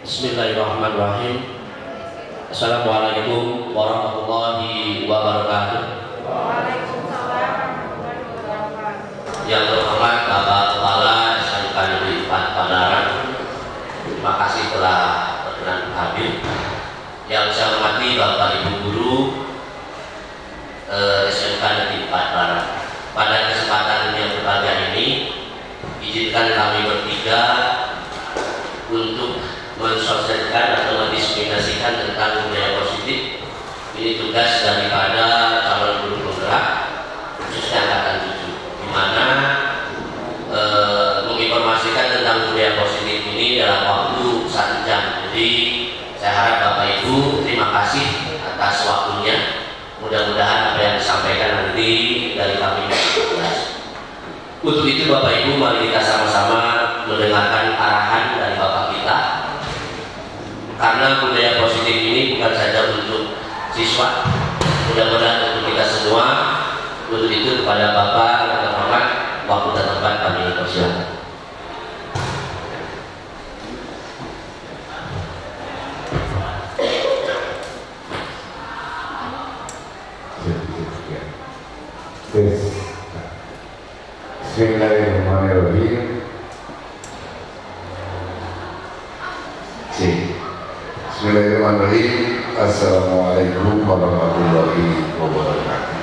Bismillahirrahmanirrahim. Assalamualaikum warahmatullahi wabarakatuh. Waalaikumsalam warahmatullahi wabarakatuh. Yang terhormat Bapak Kepala SMK Negeri 4 Padalarang, terima kasih telah berkenan hadir. Yang saya hormati Bapak Ibu Guru SMK Negeri 4 Padalarang. Pada kesempatan yang berbahagia ini, izinkan kami bertiga untuk mensosialisasikan atau mendiskriminasikan tentang budaya positif. Ini tugas daripada calon guru penggerak khususnya angkatan 7, di mana menginformasikan tentang budaya positif ini dalam waktu 1 jam. Jadi saya harap Bapak Ibu terima kasih atas waktunya. Mudah-mudahan apa yang disampaikan nanti dari kami jelas. Untuk itu Bapak Ibu, mari kita sama-sama mendengarkan arahan dari Bapak kita. Karena budaya positif ini bukan saja untuk siswa, mudah-mudahan untuk kita semua. Untuk itu kepada Bapak yang terhormat, waktu dan tempat kami persilakan. Bismillahirrahmanirrahim. Bismillahirrahmanirrahim. Assalamualaikum warahmatullahi wabarakatuh.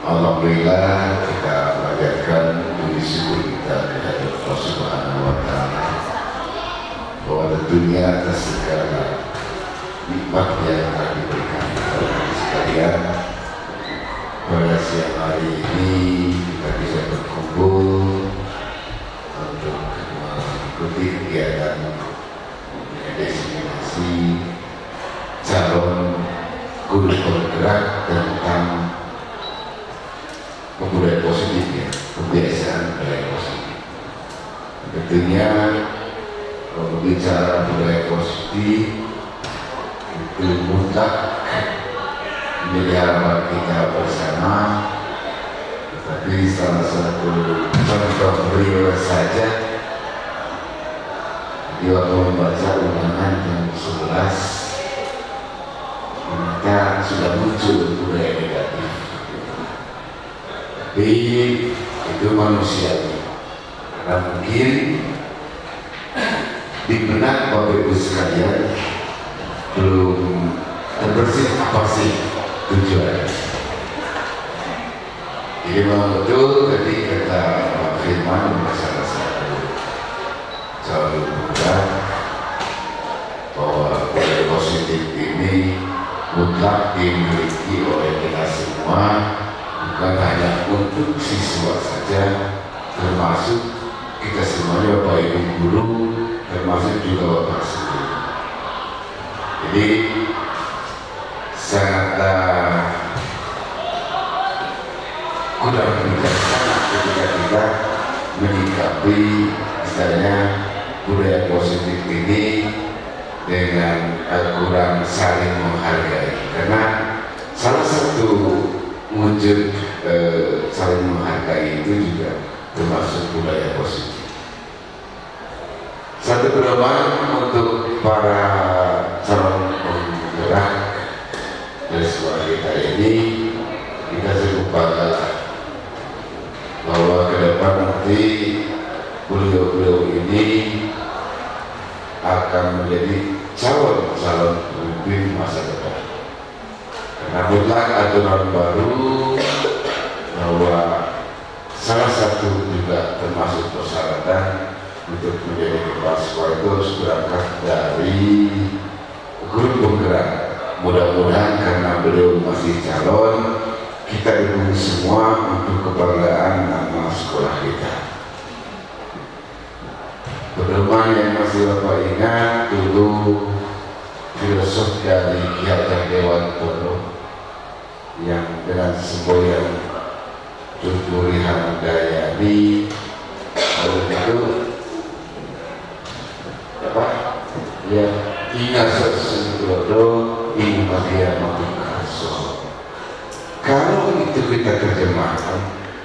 Alhamdulillah, kita panjatkan puji syukur kita kepada Allah Subhanahu wa Ta'ala bahwa tentunya atas segala nikmat yang telah diberikan kepada kita sekalian, pada siang hari ini kita bisa berkumpul untuk mengikuti kegiatan destinasi calon guru penggerak tentang budaya positif, ya, kebiasaan budaya positif. Tentunya kalau bicara budaya positif itu mutlak menjadi harapan kita bersama. Tapi salah satu contoh real saja di waktu membaca Ulangan yang 11, ternyata sudah muncul budaya negatif. Tapi itu manusiawi, karena mungkin di benak Bapak Ibu sekalian belum terbersih apa sih tujuannya. Jadi memang betul tadi kata Pak Firman, salah satu calon penggerak, bahwa budaya positif ini mutlak dimiliki oleh kita semua, bukan hanya untuk siswa saja, termasuk kita semuanya, Bapak Ibu guru, termasuk juga Bapak sendiri. Jadi sangatlah kurang bijaksana ketika kita menyikapi misalnya budaya positif ini dengan kurang saling menghargai. Karena salah satu wujud saling menghargai itu juga termasuk budaya positif. Satu pedoman untuk para calon penggerak siswa kita ini, kita serupakan bahwa ke depan nanti beliau-beliau ini akan menjadi calon pemimpin masa depan. Karena mutlak aturan baru bahwa salah satu juga termasuk persyaratan untuk menjadi kepala sekolah itu harus berangkat dari guru penggerak. Mudah-mudahan karena beliau masih calon, kita dukung semua untuk kebanggaan nama sekolah kita. Pedoman yang masih Bapak ingat dulu, filosof dari Ki Hajar Dewantoro yang dengan semboyan Tuturi Handayani, lalu itu apa? Ya, ingat sesuatu ini bagian mengkaso. Kalau itu kita terjemahkan,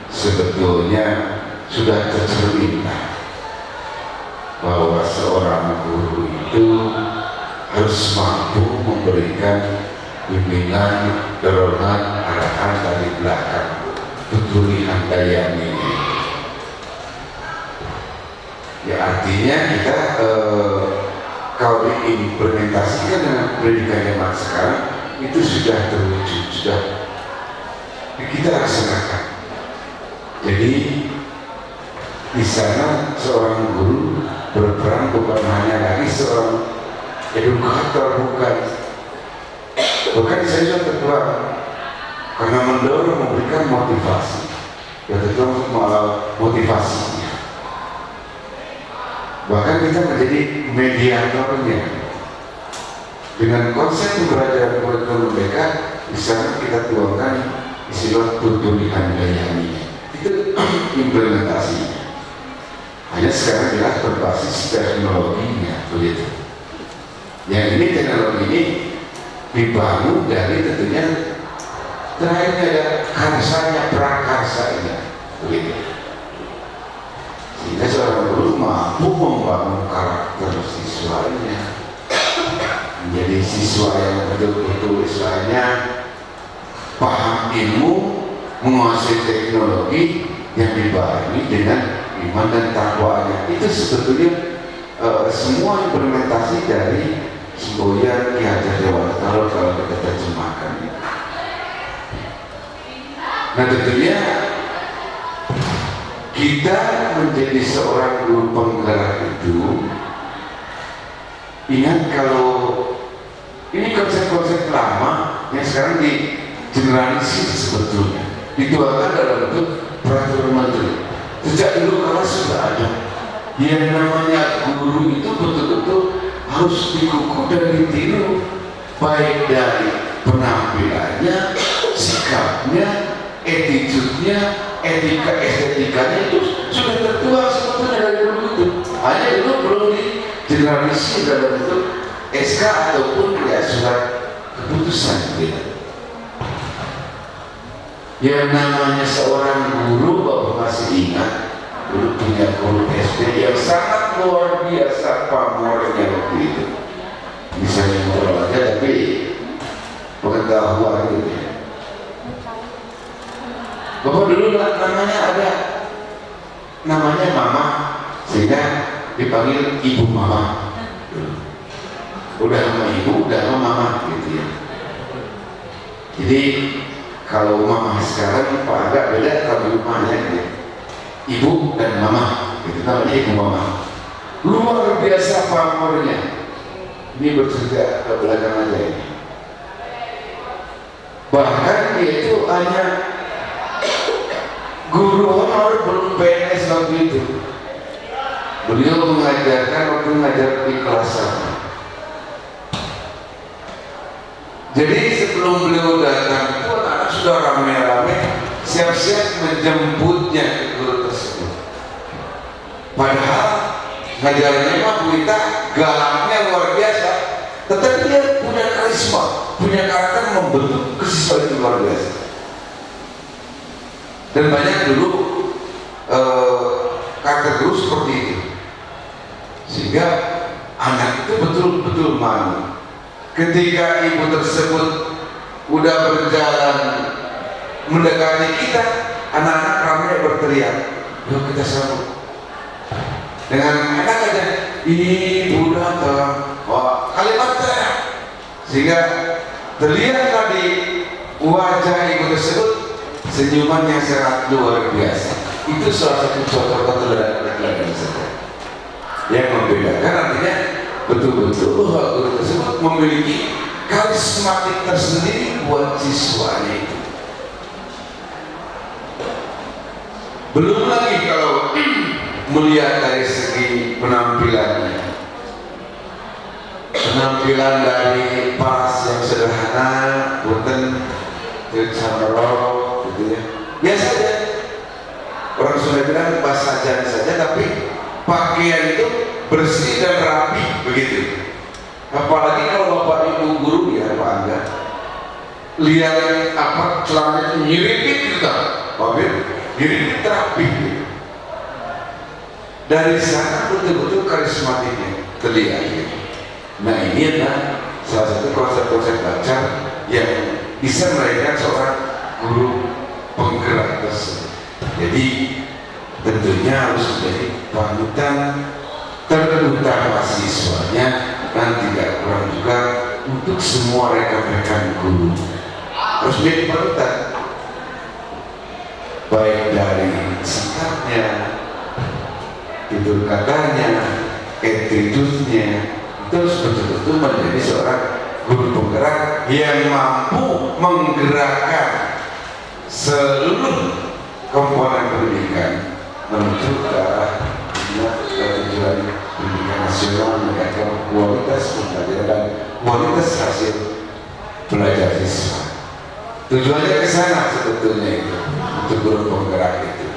sebetulnya sudah tercermin bahwa seorang guru itu harus mampu memberikan bimbingan, dorongan, arahan dari belakang, petulihan dayani. Ya artinya kita kalau diimplementasikan dengan pendidikan zaman sekarang itu sudah terwujud, sudah kita laksanakan. Jadi di sana seorang guru berperan bukan hanya lagi seorang edukator, bukan saya ketua karena mendorong, memberikan motivasi, ya tentu motivasinya. Bahkan kita menjadi mediatornya dengan konsep pembelajaran kurikulum mereka. Di sana kita tuangkan istilah tutulihan dayani, itu implementasinya. Hanya sekarang jelas berbasis teknologinya begitu. Yang ini teknologi ini dibangun dari tentunya terakhirnya ada karsanya, prakarsanya begitu. Sehingga seorang guru mampu membangun karakter siswanya menjadi siswa yang betul-betul istilahnya paham ilmu, menguasai teknologi yang dibarengi dengan iman dan takwanya. Itu sebetulnya semua implementasi dari semboyan Ki Hajar Dewantara kalau kita terjemahkan. Nah tentunya kita menjadi seorang guru penggerak itu, ingat kalau ini konsep-konsep lama yang sekarang digeneralisir sebetulnya, dituangkan dalam bentuk peraturan menteri. Sejak dulu kala sudah ada yang namanya guru itu betul-betul harus dikukuh dan ditiru, baik dari penampilannya, sikapnya, attitude-nya, etika estetikanya itu sudah tertuang sebetulnya dari dulu itu. Hanya dulu belum digeneralisir dalam bentuk SK ataupun ya surat keputusan gitu. Yang namanya seorang guru, Bapak masih ingat dulu punya guru SD yang sangat luar biasa pamornya waktu itu. Bisa ngobrol aja tapi pengetahuan gitu ya. Bapak dulu namanya ada namanya Mama, sehingga dipanggil Ibu Mama. Udah sama ibu, udah sama mama gitu ya. Jadi kalau mama sekarang Pak agak beda kalau rumahnya gitu. Ibu dan mama gitu, namanya ibu mama. Luar biasa pamornya. Ini bercerita ke belakang aja ini. Bahkan dia itu hanya guru honor, belum PNS waktu itu. Beliau mengajarkan waktu mengajar di kelas 1. Jadi sebelum beliau datang itu anak-anak sudah rame-rame siap-siap menjemputnya ke guru tersebut. Padahal ngajarnya mah Bu Ita galaknya luar biasa, tetapi dia punya karisma, punya karakter membentuk kesiswaan yang luar biasa. Dan banyak dulu karakter guru seperti itu, sehingga anak itu betul-betul malu. Ketika ibu tersebut udah berjalan mendekati kita, anak-anak ramai berteriak, yuk kita sambut dengan enak aja, ibu datang. Wah, kalimat saya, sehingga terlihatlah di wajah ibu tersebut senyuman yang sangat luar biasa. Itu salah satu contoh keteladanan yang membedakan. Artinya betul-betul guru tersebut memiliki karismatik tersendiri buat siswanya itu. Belum lagi kalau melihat dari segi penampilannya, penampilan dari pas yang sederhana, punten, samaro, gitu ya. Biasa aja. Orang sudah bilang pas saja, tapi pakaian itu bersih dan rapi begitu. Apalagi kalau bapak ibu guru ya Pak Angga, lihat apa celananya nyiripit gitu, Pak Bir, nyiripit rapi gitu. Dari sana betul-betul karismatiknya terlihat. Nah ini adalah salah satu konsep-konsep belajar yang bisa melahirkan seorang guru penggerak tersebut. Jadi tentunya harus menjadi panutan terutama siswanya dan tidak kurang juga untuk semua rekan-rekan guru harus menjadi panutan, baik dari sikapnya, tutur katanya, attitude-nya, terus betul-betul menjadi seorang guru penggerak yang mampu menggerakkan seluruh komponen pendidikan menuju ke arah tujuan pendidikan nasional, meningkatkan kualitas pembelajaran dan kualitas hasil belajar siswa. Tujuannya ke sana sebetulnya itu untuk guru penggerak itu.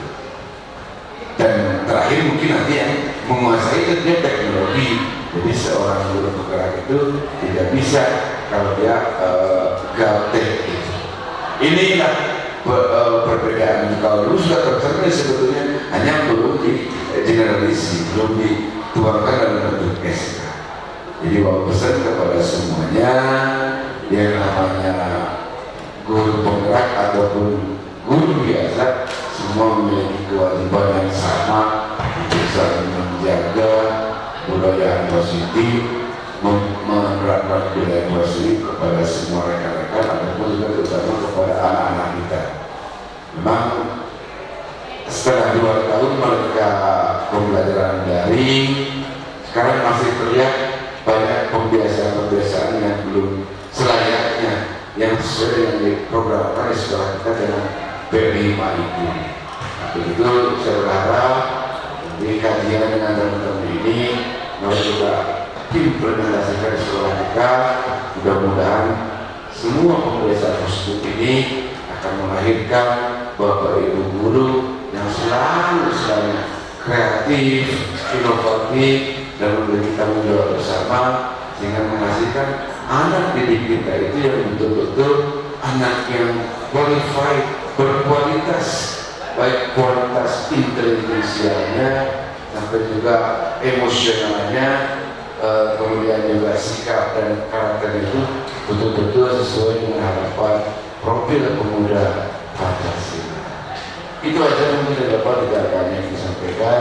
Dan terakhir mungkin nanti yang menguasai tentunya teknologi. Jadi seorang guru penggerak itu tidak bisa kalau dia gaptek gitu. Inilah perbedaan. Kalau dulu sudah tercermin sebetulnya hanya belum di generalisi, belum dituangkan dalam bentuk SK. Jadi mau pesan kepada semuanya yang namanya guru penggerak ataupun guru biasa, semua memiliki kewajiban yang sama untuk saling menjaga budaya positif, menerapkan budaya positif kepada semua rekan-rekan ataupun juga terutama kepada anak-anak kita. Memang setelah 2 tahun mereka pembelajaran daring, sekarang masih terlihat banyak pembiasaan-pembiasaan yang belum selayaknya yang sesuai dengan diprogramkan di sekolah kita dengan P5 itu. Begitu saya berharap di kajian dengan teman-teman ini mereka juga implementasikan di sekolah kita. Mudah-mudahan semua pembiasaan tersebut ini akan melahirkan Bapak Ibu guru yang selalu kreatif, inovatif, dan memiliki tanggung jawab bersama sehingga menghasilkan anak didik kita itu yang betul-betul anak yang qualified, berkualitas, baik kualitas intelijensianya sampai juga emosionalnya, kemudian juga sikap dan karakter itu betul-betul sesuai dengan harapan profil pemuda Pancasila. Itu aja mungkin dapat tidak banyak disampaikan.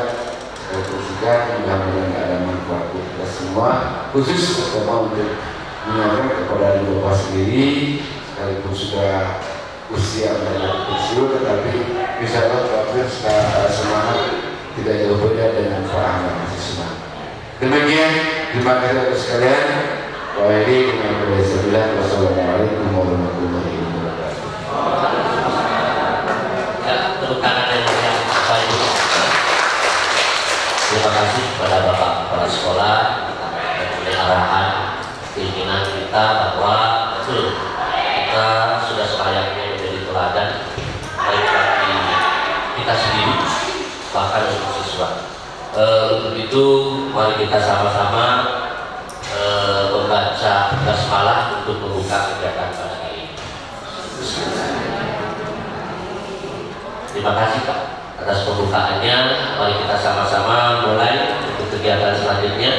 Saya persisikan mudah-mudahan ada manfaat untuk kita semua, khusus terutama untuk menyampaikan kepada Bapak sendiri, sekalipun sudah usia menjadi pensiun, tetapi bisa Bapak semangat tidak jauh beda dengan Pak Ahmad masih semangat. Demikian, terima kasih atas sekalian. Wa Wassalamualaikum warahmatullahi wabarakatuh. Tepuk tangan yang meriah Bapak Ibu. Terima kasih kepada Bapak Kepala Sekolah dan arahan keinginan kita bahwa betul kita sudah selayaknya menjadi teladan baik bagi kita sendiri bahkan untuk siswa. Untuk itu mari kita sama-sama membaca basmalah untuk membuka kegiatan pada hari ini. Terima kasih Pak atas pembukaannya. Mari kita sama-sama mulai untuk kegiatan selanjutnya.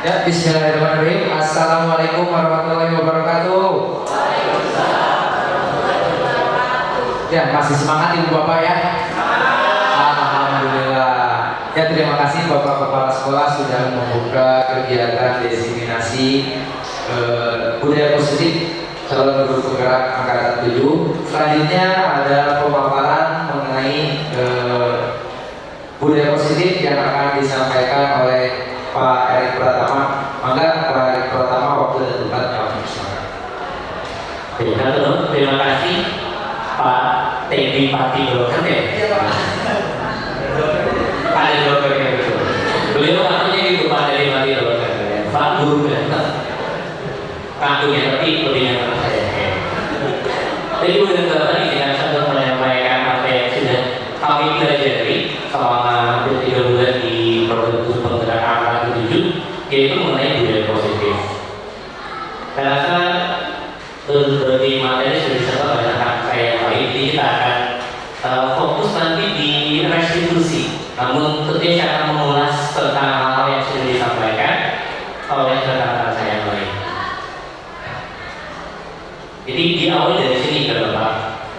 Ya, bismillahirrahmanirrahim. Assalamualaikum warahmatullahi wabarakatuh. Ya, masih semangat Ibu Bapak ya? Alhamdulillah. Ya, terima kasih Bapak Kepala Sekolah sudah membuka kegiatan diseminasi budaya positif calon guru penggerak angkatan 7. Selanjutnya ada pemaparan mengenai budaya positif yang akan disampaikan oleh Pak Erik Pratama. Maka Pak Erik Pratama, waktu dan tempatnya bersama. Terima kasih Pak Teddy Pati Broker ya. Ada broker gitu. Beliau artinya gitu Pak Teddy Pati Broker. Pak Guru ya. Kampungnya tapi lebih yang saya. Jadi udah tadi dengan satu menyampaikan apa yang sudah kami pelajari selama 3 bulan di program penggerak angkatan 7, yaitu mengenai budaya positif. Saya rasa berbagai materi sudah disampaikan oleh rekan saya yang lain, jadi kita akan fokus nanti di Namun tentunya saya akan mengulas tentang hal yang sudah disampaikan oleh rekan-rekan saya yang lain. Jadi diawali dari sini kan Bapak.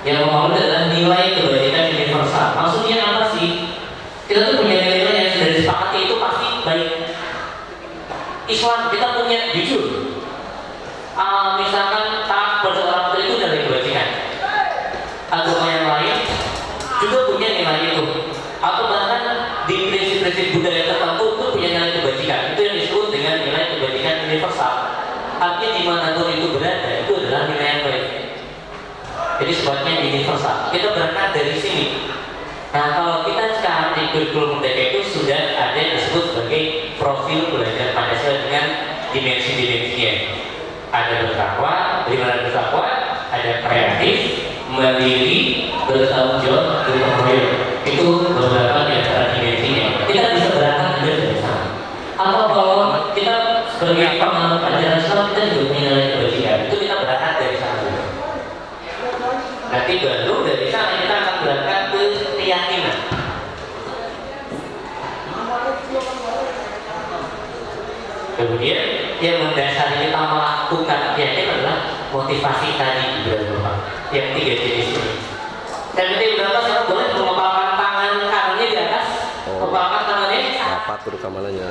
Yang pertama adalah nilai kebajikan universal. Maksudnya apa sih? Kita tuh punya nilai yang sudah disepakati itu pasti baik. Islam kita punya jujur. Misalkan taat pada orang tua itu nilai kebajikan. Agama yang lain juga punya nilai itu. Atau bahkan di prinsip-prinsip budaya tertentu itu punya nilai kebajikan. Itu yang disebut dengan nilai kebajikan universal. Artinya dimanapun itu berada itu adalah nilai yang baik. Jadi sebabnya universal. Kita berangkat dari sini. Nah kalau kita sekarang di kurikulum merdeka itu sudah ada yang disebut sebagai profil belajar Pancasila dengan dimensi-dimensinya. Ada bertakwa, di mana bertakwa, ada kreatif, mandiri, bertanggung jawab, bertanggung. Itu beberapa di antara dimensinya. Kita bisa berangkat juga dari sana. Atau kalau kita sebagai penganut ajaran Islam kita juga punya nilai kebajikan. Itu kita berangkat dari sana. Nanti baru dari sana kita akan berangkat ke keyakinan. Kemudian yang mendasari kita melakukan keyakinan adalah motivasi tadi berapa? Yang 3 jenis ini. Dan ini berapa sekarang boleh mengepalkan tangan kanannya di atas, kepalkan tangannya. Apa tuh rekamannya?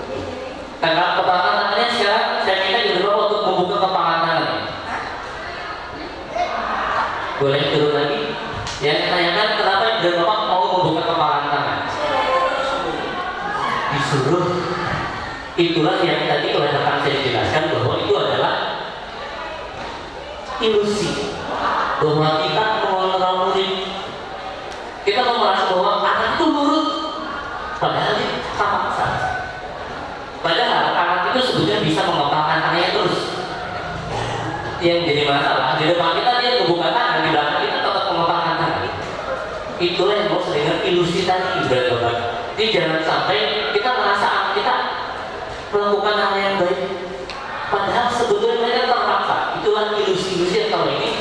Kepalkan tangannya sekarang saya minta juga untuk membuka kepalkan tangannya. Boleh turun lagi? Yang tanyakan kenapa Ibu Bapak mau membuka kepalkan tangan? Disuruh. Itulah yang tadi oleh rekan saya jelaskan bahwa itu adalah ilusi bahwa kita mengontrol murid. Kita mau merasa bahwa anak itu nurut, padahal dia paksa. Padahal anak itu sebetulnya bisa mengepalkan tangannya terus. Yang jadi masalah di depan kita dia membuka tangan, di belakang kita tetap mengepalkan tangan. Itulah yang mau dengan ilusi tadi ibarat Bapak. Jadi jangan sampai kita merasa anak kita melakukan hal yang baik, padahal sebetulnya mereka terpaksa. Itulah ilusi-ilusi yang kalau ini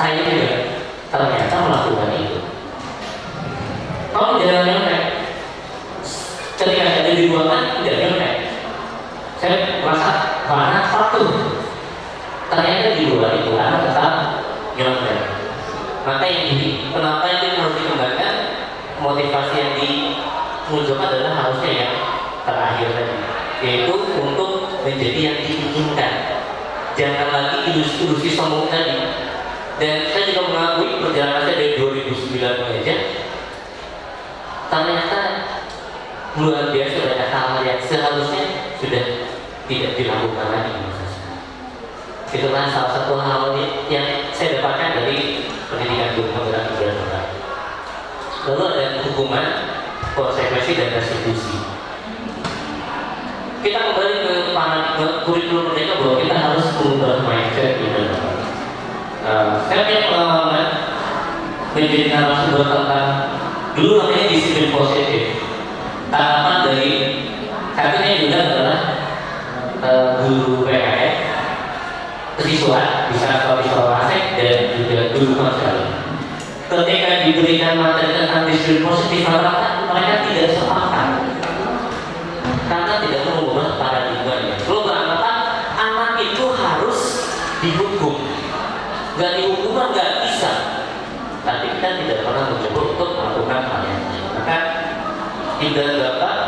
saya juga ternyata melakukan itu. Kalau jangan nyontek, ketika saya di ruangan tidak nyontek, saya merasa mana satu, ternyata di luar itu anak tetap nyontek. Maka yang ini, kenapa itu harus dikembangkan? Motivasi yang dimunculkan adalah harusnya yang terakhir tadi, yaitu untuk menjadi yang diinginkan. Jangan lagi ilusi-ilusi sombong tadi. Dan saya juga mengakui perjalanan saya dari 2009 aja, ternyata luar biasa banyak hal yang seharusnya sudah tidak dilakukan lagi. Itulah salah satu hal yang saya dapatkan dari pendidikan guru penggerak kebiasaan. Lalu ada hukuman, konsekuensi dan restitusi. Kita kembali ke paradigma kurikulum merdeka bahwa kita harus mengubah mindset gitu. Saya punya pengalaman menjadi narasumber tentang dulu namanya disiplin positif. Tanaman dari satunya juga adalah guru PKN, siswa bisa siswa asik dan juga guru konseling. Ketika diberikan materi tentang disiplin positif, mereka tidak sepakat karena tidak mau mengubah paradigmanya. Kalau beranggapan anak itu harus dihukum, nggak dihukum nggak bisa. Tapi kita tidak pernah mencoba untuk melakukan hal yang lain. Maka tidak dapat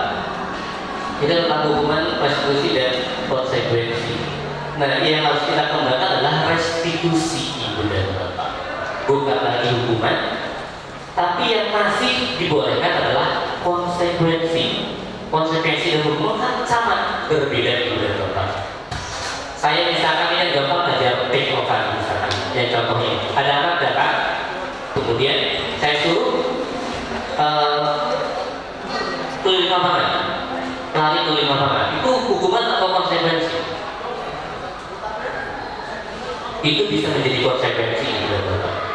kita tentang hukuman, restitusi dan konsekuensi. Nah, yang harus kita kembangkan adalah restitusi ibu dan bapak, bukan lagi hukuman, tapi yang masih dibolehkan adalah konsekuensi. Konsekuensi dan hukuman kan sama, berbeda ibu dan bapak. Saya misalkan ini yang gampang aja TikTokan misalkan, yang contohnya ada anak datang, kemudian saya suruh keliling lapangan, lari keliling lapangan, itu hukuman atau konsekuensi? Itu bisa menjadi konsekuensi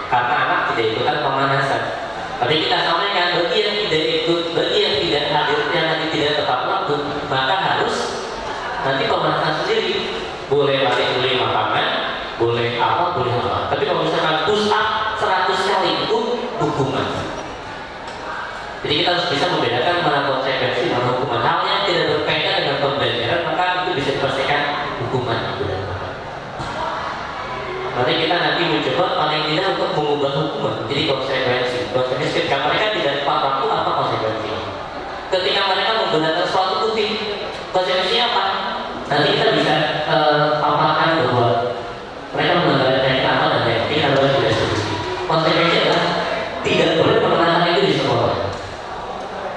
karena anak tidak ikutan pemanasan. Tapi kita sampaikan bagi yang tidak ikut, bagi yang tidak hadir, yang nanti tidak tepat waktu, maka harus nanti pemanasan sendiri. Boleh lari keliling lapangan, boleh apa, boleh apa. Tapi kalau misalkan push up 100 kali itu hukuman. Jadi kita harus bisa membedakan apa? Nanti kita bisa paparkan bahwa mereka melanggar keyakinan apa dan keyakinan kita tidak setuju. Konsekuensi adalah tidak boleh mengenalkan itu di sekolah.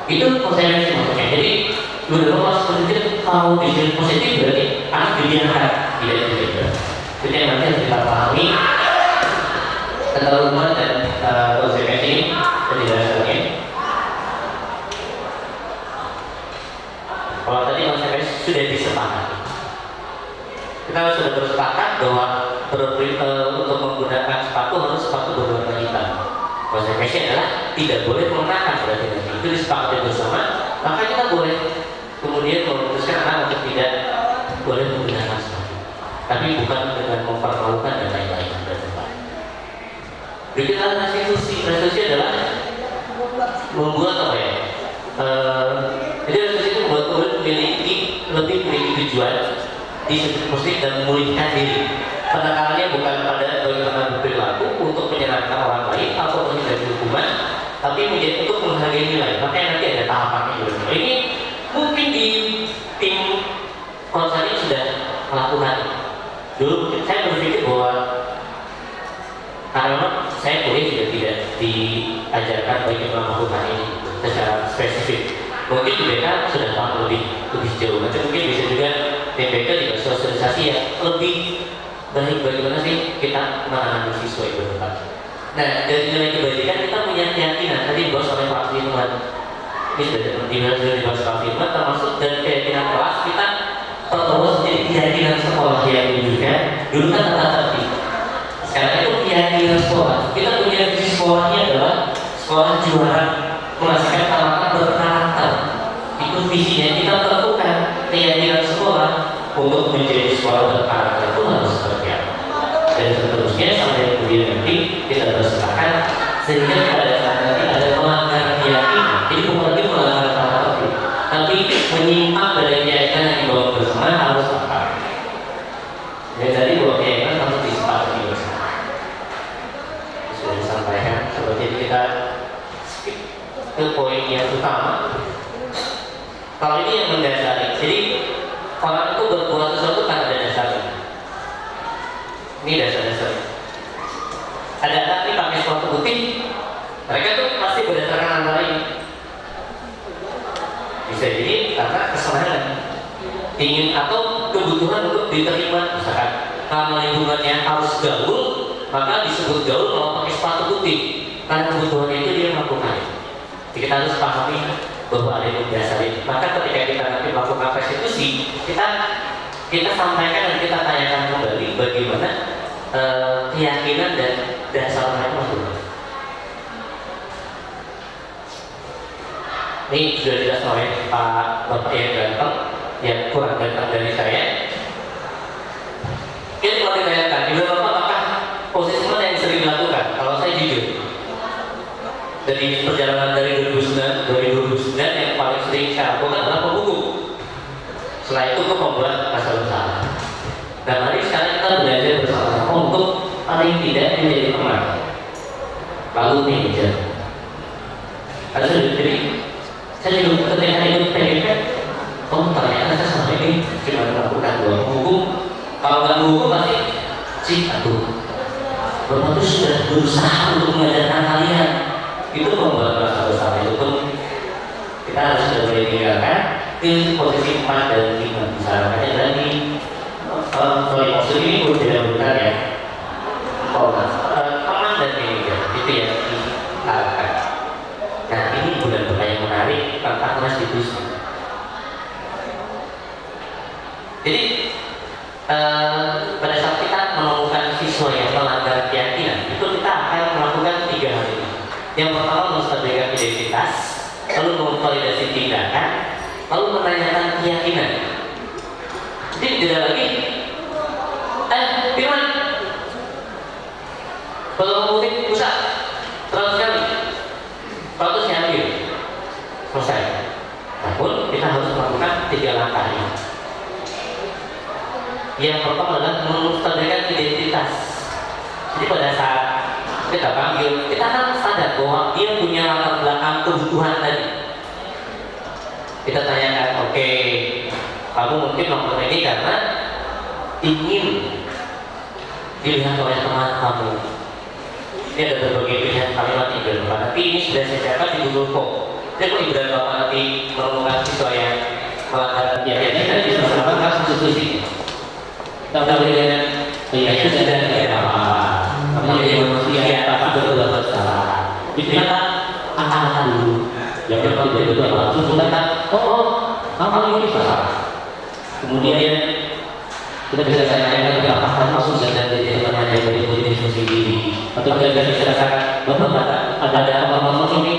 Itu konsekuensi maksudnya. Jadi beberapa positif, kalau dididik positif berarti anak didiamkan tidak juga. Itu yang nanti harus kita pahami tentang hubungan dan konsekuensi penjelasannya. Kalau tadi konsekuensi sudah disepakati, kita sudah bersepakat bahwa untuk menggunakan sepatu harus sepatu berwarna hitam. Konsekuensi adalah tidak boleh menggunakan, berarti itu disepakati bersama. Maka kita boleh kemudian memutuskan anak untuk tidak boleh menggunakan sepatu, tapi bukan dengan mempermalukan dan lain-lain. Berikutnya restitusi adalah membuat apa ya? Jadi restitusi itu membuat murid memiliki tujuan di musik dan memulihkan diri. Penekanannya bukan pada bagaimana berperilaku untuk menyenangkan orang lain atau menghindari hukuman, tapi menjadi untuk menghargai nilai. Makanya nanti ada tahapannya juga. Ini mungkin di tim konseling sudah melakukan. Dulu saya berpikir bahwa karena saya kuliah juga tidak diajarkan bagaimana melakukan ini secara spesifik. Mungkin di BK sudah paham lebih jauh. Nanti mungkin bisa juga di BK juga sosialisasi yang lebih baik bagaimana sih kita menangani siswa itu berdebat. Nah, dari nilai kebajikan kita punya keyakinan. Tadi bos oleh Pak Firman, ini sudah dibahas Pak Firman, termasuk dari keyakinan kelas kita terus jadi keyakinan sekolah yang juga dulu kan terjadi. Sekarang itu keyakinan sekolah. Kita punya visi sekolahnya adalah sekolah juara, menghasilkan kalangan berkarakter. Itu visinya kita tentukan keyakinan sekolah untuk menjadi sekolah berkarakter itu harus seperti apa. Dan seterusnya sampai kemudian nanti kita bersepakat sehingga pada saat nanti ada melanggar keyakinan. Jadi bukan lagi melanggar karakter, tapi menyimpang dari keyakinan yang dibawa bersama harus apa? Dan tadi bahwa keyakinan harus disepakati bersama. Sudah disampaikan seperti kita skip ke poin yang utama. Kalau ini yang mendasari, jadi orang itu berbuat sesuatu kan ada dasarnya. Ini dasar-dasar. Ada anak ini pakai sepatu putih, mereka tuh pasti berdasarkan antara ini. Bisa jadi karena kesenangan, ingin atau kebutuhan untuk diterima. Misalkan kalau lingkungannya harus gaul, maka disebut gaul kalau pakai sepatu putih. Karena kebutuhannya itu dia melakukan. Jadi kita harus pahami bahwa ada yang mendasari. Maka ketika kita nanti melakukan restitusi, kita sampaikan dan kita tanyakan kembali bagaimana keyakinan dan dasar mereka berubah. Ini sudah jelas oleh Pak Bapak yang ganteng, yang kurang ganteng dari saya. Ini kalau ditanyakan, Ibu Bapak apakah posisi mana yang sering dilakukan? Kalau saya jujur, dari perjalanan dari 2009 yang paling sering saya lakukan adalah pembuku. Setelah itu ke pembuat masalah besar. Dan hari sekarang kita belajar bersama-sama untuk paling tidak menjadi teman, lalu manajer. Jadi saya juga ketika ikut PDP, ternyata saya selama ini cuma melakukan dua hukum. Kalau nggak hukum pasti aduh, Bapak itu sudah berusaha untuk mengajarkan kalian. Itu membuat rasa besar itu pun kita harus sudah boleh tinggalkan di posisi 4 dan 5 misalnya dari maksud ini pun tidak bukan ya teman dan manajer itu yang diarahkan. Nah ini bulan yang menarik tentang restitusi. Jadi pada saat kita menemukan siswa yang melanggar keyakinan itu kita akan melakukan 3 hal ini. Yang pertama menstabilkan identitas, lalu memvalidasi tindakan, lalu menanyakan keyakinan. Jadi tidak lagi Firman kalau mengutip pusat terlalu sekali kalau saya ambil selesai. Namun kita harus melakukan 3 langkah ini. Yang pertama adalah menstabilkan identitas. Jadi pada saat kita panggil, kita akan sadar bahwa dia punya latar belakang kebutuhan tadi. Kita tanyakan, oke, Kamu mungkin melakukan ini karena ingin dilihat oleh teman kamu. Ini ada berbagai pilihan kalimat Ibrahim Bapak. Nanti ini sudah saya catat di Google Form. Jadi kalau Ibrahim Bapak nanti menemukan siswa yang melanggar jadi kita bisa melakukan substitusi. Kita boleh dengan itu sudah tidak apa-apa. Menjadi manusia tapi betul-betul salah. Kita angkat dulu. Yang betul-betul langsung kita kamu ini salah. Kemudian kita bisa tanyakan ke apakah langsung dan jadi teman yang dari diskusi diri atau kita bisa katakan bapak ada apa ini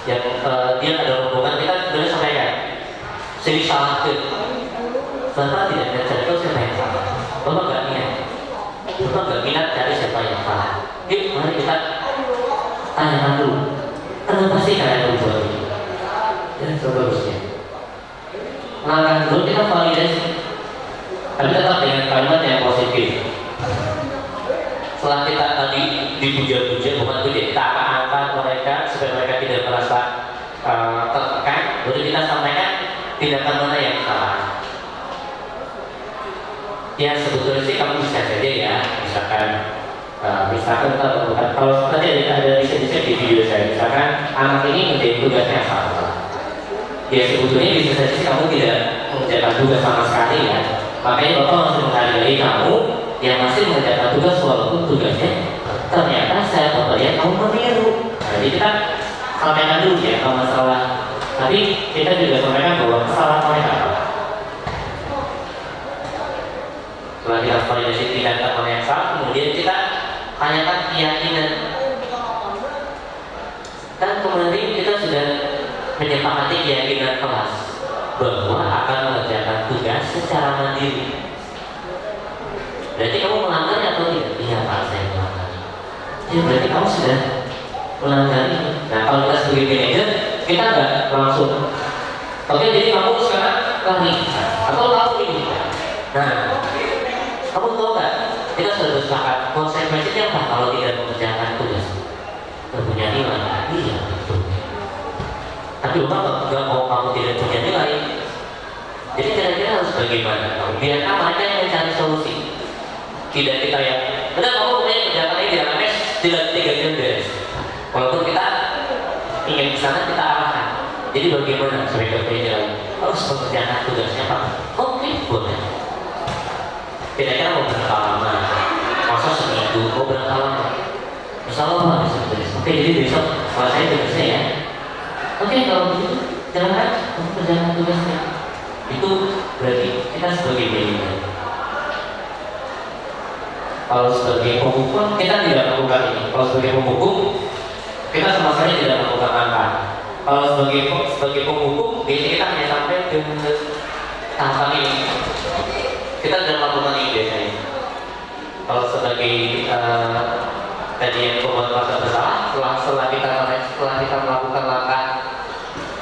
yang dia ada rombongan kita boleh sampaikan jadi salah ke bapak tidak ada cari tahu siapa yang salah bapak nggak niat bapak nggak minat cari siapa yang salah yuk mari kita tanyakan dulu kenapa sih kalian berbuat ini dan seterusnya langkah dulu kita validasi. Tapi tetap dengan kalimat yang positif. Setelah kita tadi dipuja-puja, bukan puja, kita akan angkat mereka supaya mereka tidak merasa tertekan. Baru kita sampaikan tindakan mana yang salah. Ya sebetulnya sih kamu bisa saja ya, misalkan kalau tadi ada riset di video saya, misalkan anak ini menjadi tugasnya salah. Ya sebetulnya bisa saja kamu tidak mengerjakan tugas sama sekali ya. Makanya Bapak masih menghargai kamu yang masih mengerjakan tugas walaupun tugasnya ternyata saya Bapak lihat kamu meniru. Jadi kita sampaikan dulu ya kalau masalah. Tapi kita juga sampaikan bahwa kesalahan mereka apa. Setelah kita validasi tindakan yang salah, kemudian kita tanyakan keyakinan. Dan kemarin kita sudah menyepakati keyakinan kelas bahwa akan mengerjakan tugas secara mandiri. Berarti kamu melanggar atau tidak? Iya Pak, saya melanggar. Ya berarti kamu sudah melanggar ini. Nah kalau kita sebagai manajer, kita nggak langsung. Oke, jadi kamu sekarang lari atau tahu ini. Nah, kamu tahu nggak? Kita sudah bersepakat konsekuensinya apa kalau tidak mengerjakan tugas? Punya nilai. Iya betul. Tapi Bapak nggak mau kamu tidak punya nilai. Jadi kira-kira harus bagaimana? Biarkan mereka yang mencari solusi. Tidak kita yang, benar kamu punya kerjaan ini dengan mes tidak 3 jam beres. Walaupun kita ingin ke sana kita arahkan. Jadi bagaimana supaya punya nilai? Harus mengerjakan tugasnya Pak. Oke, boleh. Kira-kira mau berapa lama? Masa seminggu? Mau berapa lama? Misalnya besok beres. Oke, jadi besok kalau saya tugasnya ya. Oke, kalau begitu jalan untuk kerjaan tugasnya. Itu berarti kita sebagai manajer. Kalau sebagai penghukum kita tidak melakukan ini. Kalau sebagai penghukum kita sama sekali tidak melakukan angka. Kalau sebagai penghukum biasanya kita hanya sampai ke tahapan ini. Kita tidak melakukan ini biasanya. Kalau sebagai tadi yang pembuat merasa bersalah, setelah kita melakukan langkah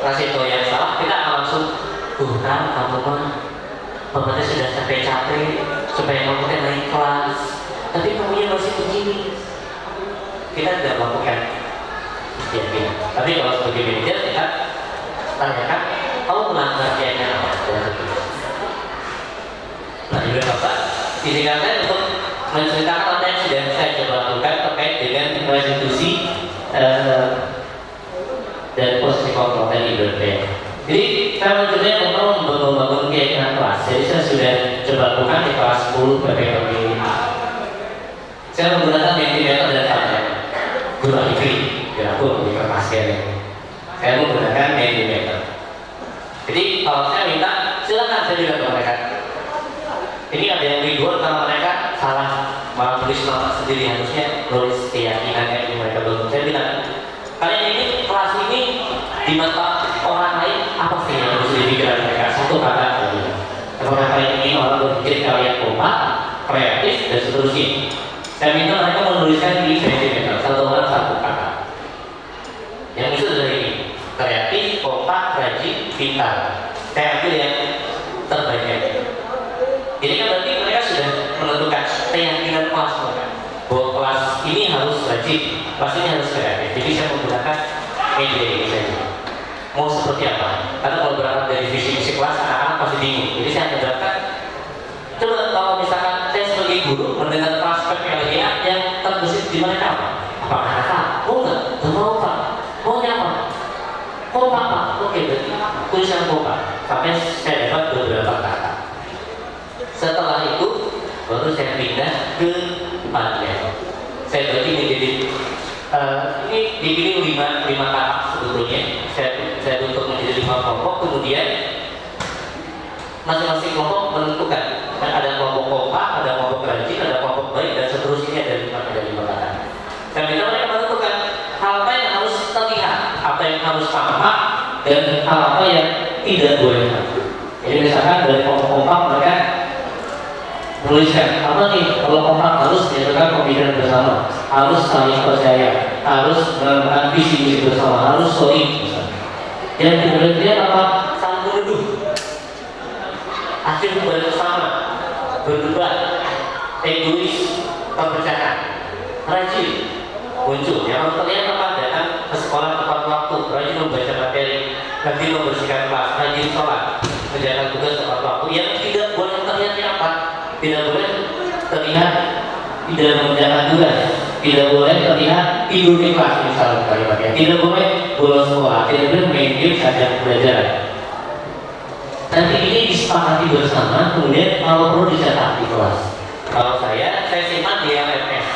kasih tahu yang salah, kita akan langsung bukan kamu mah sudah capek-capek supaya kamu naik kelas, tapi kamunya masih begini. Kita tidak melakukan ya. Tapi kalau sebagai manajer kita tanyakan kamu melanggar keyakinan apa? Nah juga Bapak disingkatkan untuk menceritakan apa yang sudah saya coba lakukan terkait dengan restitusi dan posisi kontrol tadi berbeda. Jadi saya mencoba untuk membangun keyakinan kelas. Jadi saya sudah coba lakukan di kelas 10 PPKB. Saya menggunakan mentimeter dan tablet. Guru Fikri, ya aku di pasien. Saya menggunakan mentimeter. Jadi kalau saya minta silakan saya juga sampaikan. Ini ada yang ribut karena mereka salah malah tulis nama sendiri, harusnya tulis keyakinan yang mereka bangun. Saya bilang kalian ini kelas ini di mata orang lain apa sih yang harus dipikirkan mereka? Satu kata tadi. Apakah kalian ini orang berpikir kalian kompak, kreatif dan seterusnya? Saya minta mereka menuliskan di sentimeter satu orang satu kata. Yang itu adalah ini kreatif, kompak, rajin, pintar. Saya ambil yang terbaik. Jadi kan berarti mereka sudah menentukan keyakinan kelas mereka bahwa kelas ini harus rajin, kelas ini harus kreatif. Jadi saya menggunakan media ini saja. mau seperti apa. Karena kalau berangkat dari visi misi kelas, anak-anak pasti bingung. Jadi saya ajarkan, coba kalau misalkan saya sebagai guru mendengar prospek yang terbesit di mereka apa? Apakah kata? Oh enggak, enggak mau Pak. Maunya apa? Oh Pak. Oke, berarti tulisan Pak. Sampai saya dapat beberapa kata. Setelah itu baru saya pindah ke Padlet. Saya bagi menjadi ini dipilih 5 kakak sebetulnya. Saya bentuk menjadi 5 kelompok, kemudian masing-masing kelompok menentukan. Ada kelompok kompak, ada kelompok rajin, ada kelompok baik, dan seterusnya ada 5 kakak. Saya minta mereka menentukan hal apa yang harus terlihat, apa yang harus tampak, dan hal apa yang tidak boleh. Jadi misalkan dari kelompok kompak mereka menuliskan apa nih, kalau kompak harus diadakan pemikiran bersama, harus saling percaya, harus melakukan visi misi bersama, harus solid. Yang kemudian apa? Saling menuduh, akhir bersama, berdebat, egois, perpecahan, rajin muncul. Yang harus terlihat apa? Datang ke sekolah tepat waktu, rajin membaca materi, rajin membersihkan kelas, rajin sholat, menjalankan tugas tepat waktu. Yang tidak boleh terlihatnya apa? Tidak boleh terlihat tidak mengerjakan tugas, tidak boleh terlihat tidur di kelas misalnya kalimatnya, tidak boleh bolos sekolah, tidak boleh main game saat pelajaran. Nanti ini disepakati bersama, kemudian kalau perlu dicetak di kelas. Kalau saya simpan di LMS,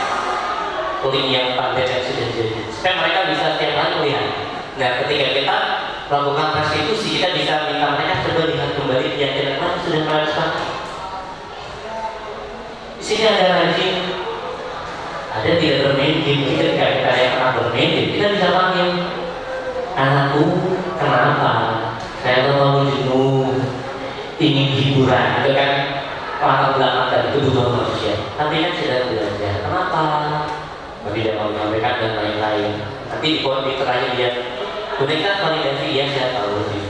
link yang Padlet yang sudah jadi, supaya mereka bisa setiap hari melihat. Nah, ketika kita melakukan restitusi, kita bisa minta mereka coba lihat kembali keyakinan mana sudah kalian sepakati. Di sini ada rajin, ada tidak bermain game. Ketika kita yang pernah bermain game, kita bisa panggil, anakku kenapa? Saya terlalu jenuh, ingin hiburan, itu kan latar belakang dari kebutuhan manusia. Tapi kan sedang belajar, kenapa? Tidak mau menyampaikan dan lain-lain. Nanti di terakhir dia, boneka validasi ya saya tahu sih.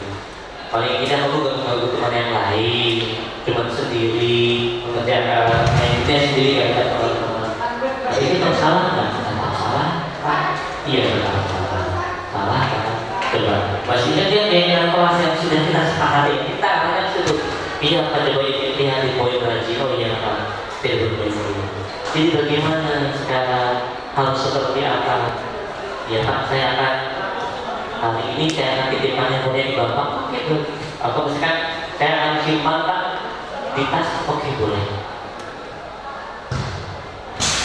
Paling tidak aku gak teman yang lain, cuma sendiri mengerjakan itu sendiri gak ada teman-teman. Tapi itu salah nggak? Tidak salah. Iya salah. Salah kan? Coba. Maksudnya dia keinginan kelas yang sudah kita sepakati. Kita akan sebut. Iya Pak, coba lihat di poin rajin. Oh iya Pak, tidak berbeda. Jadi bagaimana sekarang harus seperti apa? Ya Pak, saya akan hari ini saya akan titipkan yang punya di Bapak. Oke, atau misalkan saya akan simpan Pak di tas. Oke, boleh.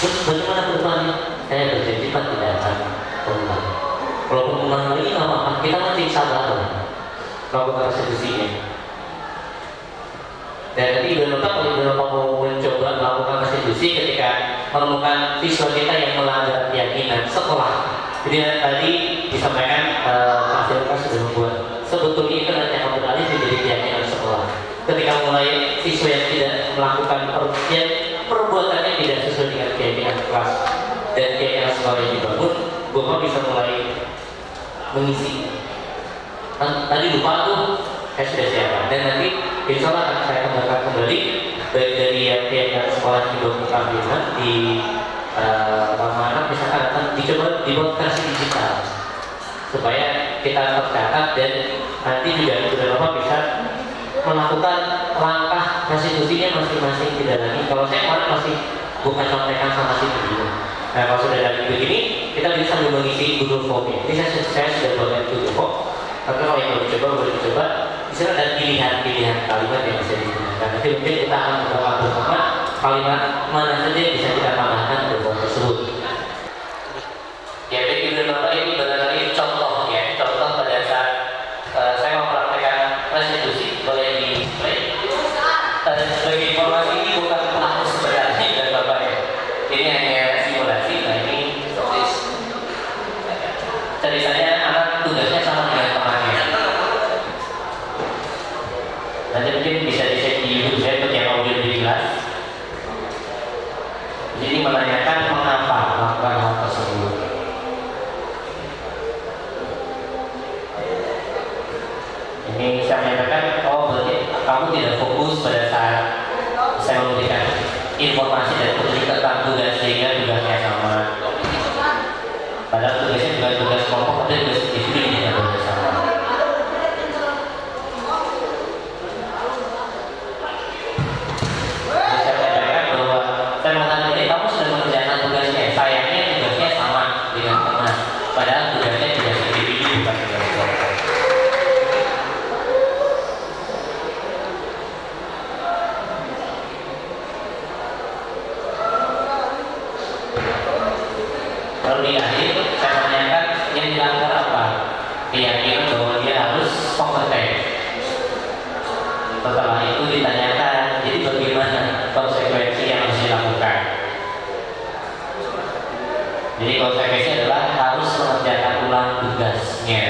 Terus bagaimana kedepannya? Saya berjanji Pak tidak akan mengulang. Kalau mengulang lagi nggak apa-apa, kita masih sabar melakukan restitusinya. Dan nanti Ibu Bapak kalau mau mencoba melakukan restitusi ketika menemukan siswa kita yang melanggar keyakinan sekolah. Jadi tadi disampaikan fasilitas sudah membuat sebetulnya itu nanti akan beralih menjadi keyakinan sekolah. Ketika mulai siswa yang tidak melakukan perbuatannya tidak sesuai dengan keyakinan kelas dan keyakinan sekolah yang dibangun, Bapak bisa mulai mengisi. Tadi lupa tuh, saya sudah siapkan. Dan nanti insya Allah akan saya kembangkan kembali baik dari yang keyakinan sekolah yang dibangun di Ramadan, misalkan akan dicoba dibuat versi digital supaya kita tercatat dan nanti juga Bapak bisa melakukan langkah restitusinya masing-masing tidak lagi. Kalau saya kemarin masih bukan contekan sama si begini. Nah kalau sudah dari begini kita bisa sambil mengisi Google Form-nya. Ini saya sudah buatkan Google Form. Tapi kalau yang mau dicoba boleh dicoba. Di sana ada pilihan kalimat yang bisa digunakan. Nanti mungkin kita akan mencoba bersama kalimat mana saja yang bisa kita tambahkan ke form tersebut. Ya, jadi Bapak ini barangkali contoh ya, contoh pada saat saya mempraktekkan restitusi boleh di-play. Sebagai informasi ini bukan penghapus sebenarnya dari Bapak ya. Ini hanya simulasi. Nah ini ceritanya anak tugasnya sama dengan temannya. Nanti mungkin bisa di-share di YouTube saya untuk yang audio di kelas. Jadi menanyakan mengapa melakukan hal tersebut. Ini saya menyatakan, oh berarti kamu tidak fokus pada saat saya memberikan informasi dan petunjuk tentang tugas sehingga tugasnya sama. Padahal tugasnya bukan tugas kelompok, tapi tugas individu yang tidak bersama. Lalu di akhir saya tanyakan yang dilanggar apa? Keyakinan bahwa dia harus kompeten. Setelah itu ditanyakan, jadi bagaimana konsekuensi yang harus dilakukan? Jadi konsekuensi adalah harus mengerjakan ulang tugasnya.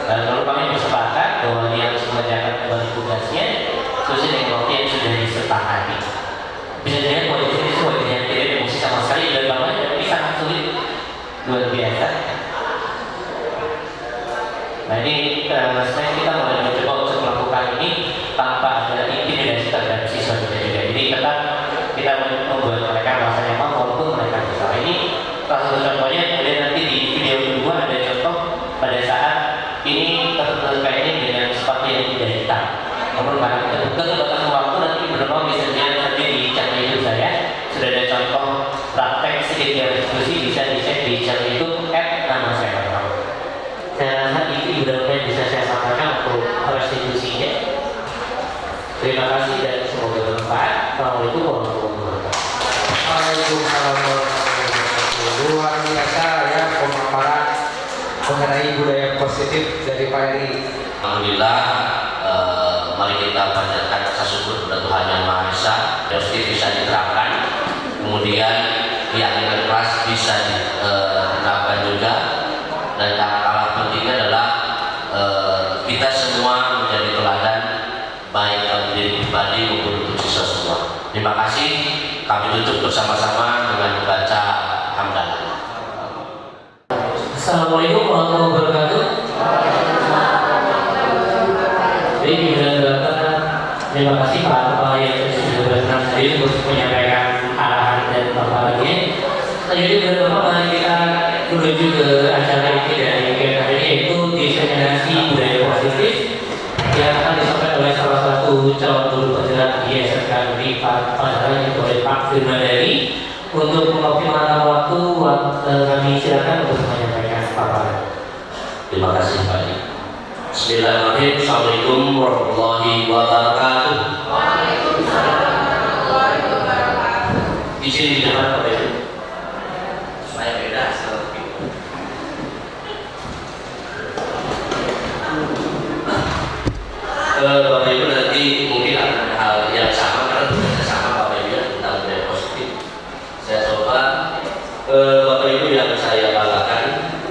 Dan lalu kami bersepakat bahwa dia harus mengerjakan ulang tugasnya sesuai dengan waktu yang sudah disepakati. Bisa jadi wajib itu wajib yang tidak ada emosi sama sekali dan banget, tapi sangat sulit, luar biasa. Nah ini sebenarnya kita mulai mencoba untuk melakukan ini tanpa ada intimidasi terhadap siswa kita juga. Jadi tetap kita membuat mereka merasa nyaman walaupun mereka bersalah. Ini salah satu contohnya. Kemudian nanti di video kedua ada contoh pada saat ini terkaitnya dengan sepatu yang tidak hitam. Namun karena kita buka batas waktu nanti beberapa misalnya nanti di channel YouTube saya sudah ada contoh praktek sedikit diskusi, bisa dicek di channel YouTube @nama saya. Saya rasa itu benar-benar bisa saya sampaikan untuk restitusinya. Terima kasih dan semoga bermanfaat. Assalamualaikum warahmatullahi wabarakatuh. Waalaikumsalam warahmatullahi wabarakatuh. Luar biasa ya pemaparan mengenai budaya positif dari Pak Eri. Alhamdulillah, mari kita panjatkan rasa syukur kepada Tuhan Yang Maha Esa. Positif bisa diterapkan, kemudian keyakinan keras bisa diterapkan juga, dan tak kalah pentingnya adalah kita semua menjadi teladan baik bagi diri pribadi maupun untuk siswa semua. Terima kasih. Kami tutup bersama-sama dengan membaca hamdalah. Assalamualaikum warahmatullahi wabarakatuh. Jadi terima kasih Pak Kepala yang sudah berkenan hadir untuk menyampaikan arahan dan paparannya. Selanjutnya mari kita menuju ke acara inti dari kegiatan ini, yaitu diseminasi budaya positif yang akan disampaikan oleh salah satu calon guru pelajaran di SMK Negeri Padang yaitu oleh Pak Firmandari. Untuk mengoptimalkan waktu, kami silakan untuk menyampaikan paparan. Terima kasih Pak. Bismillahirrahmanirrahim. Assalamualaikum warahmatullahi wabarakatuh. Waalaikumsalam warahmatullahi wabarakatuh. Izin di depan Bapak Ibu supaya beda seperti itu. Bapak Ibu nanti mungkin akan hal yang sama karena tugasnya sama Bapak Ibu ya, tentang budaya positif. Saya coba Bapak Ibu yang saya banggakan,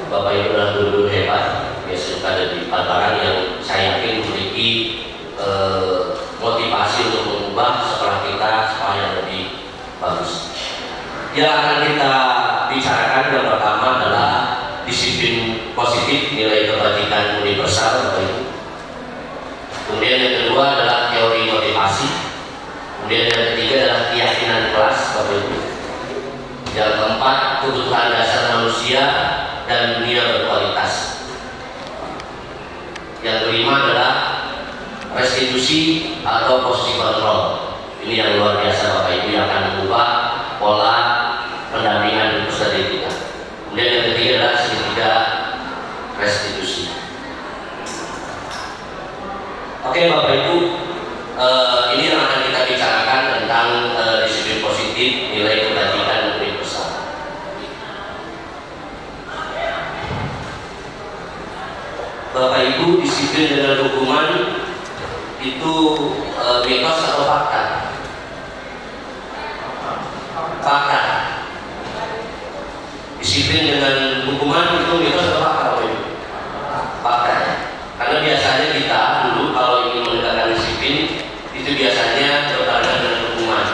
Bapak Ibu adalah guru hebat yang sudah ada di Padang yang saya yakin memiliki motivasi untuk mengubah sekolah kita supaya lebih bagus. Yang akan kita bicarakan yang pertama adalah disiplin positif, nilai kebajikan universal Bapak Ibu. Kemudian yang kedua adalah teori motivasi. Kemudian yang ketiga adalah keyakinan kelas Bapak Ibu. Yang keempat, kebutuhan dasar manusia dan dunia berkualitas. Yang kelima adalah restitusi atau posisi kontrol. Ini yang luar biasa Bapak Ibu yang akan mengubah pola pendampingan peserta kita. Kemudian yang ketiga adalah segitiga restitusi. Oke Bapak Ibu, ini yang akan kita bicarakan tentang disiplin positif, nilai kebajikan universal. Bapak Ibu, disiplin dengan hukuman itu mitos atau fakta? Fakta. Disiplin dengan hukuman itu mitos atau fakta Bapak Ibu? Fakta. Karena biasanya kita dulu kalau ingin menegakkan disiplin itu biasanya berbarengan dengan hukuman.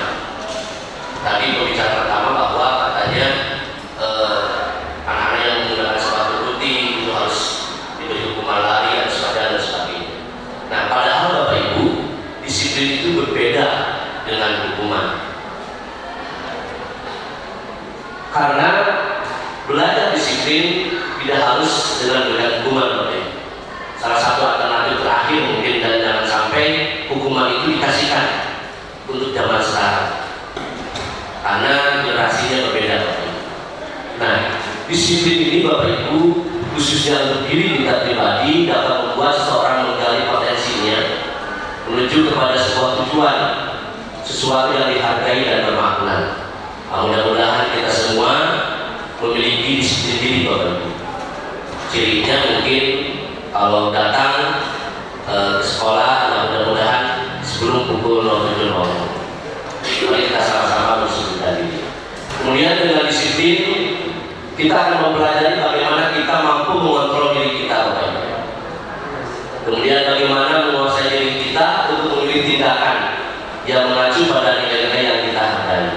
Tadi pembicaraan pertama bahwa katanya anak-anak yang menggunakan sepatu putih itu harus diberi hukuman lari dan sebagainya. Nah, padahal Bapak Ibu, disiplin itu berbeda dengan hukuman. Karena belajar disiplin tidak harus dengan hukuman Bapak Ibu. Salah satu alternatif terakhir mungkin, dan jangan sampai hukuman itu dikasihkan untuk zaman sekarang karena generasinya berbeda Bapak Ibu. Nah, disiplin ini Bapak Ibu khususnya untuk diri kita pribadi dapat membuat seseorang menggali potensinya menuju kepada sebuah tujuan, sesuatu yang dihargai dan bermakna. Mudah-mudahan kita semua memiliki disiplin diri Bapak Ibu. Cirinya mungkin kalau datang ke sekolah, mudah-mudahan sebelum pukul 07.00. Mari kita sama-sama bersihkan diri. Kemudian dengan disiplin kita akan mempelajari bagaimana kita mampu mengontrol diri kita, Bapak Ibu. Kemudian bagaimana menguasai diri kita untuk memilih tindakan yang mengacu pada nilai-nilai yang kita hargai.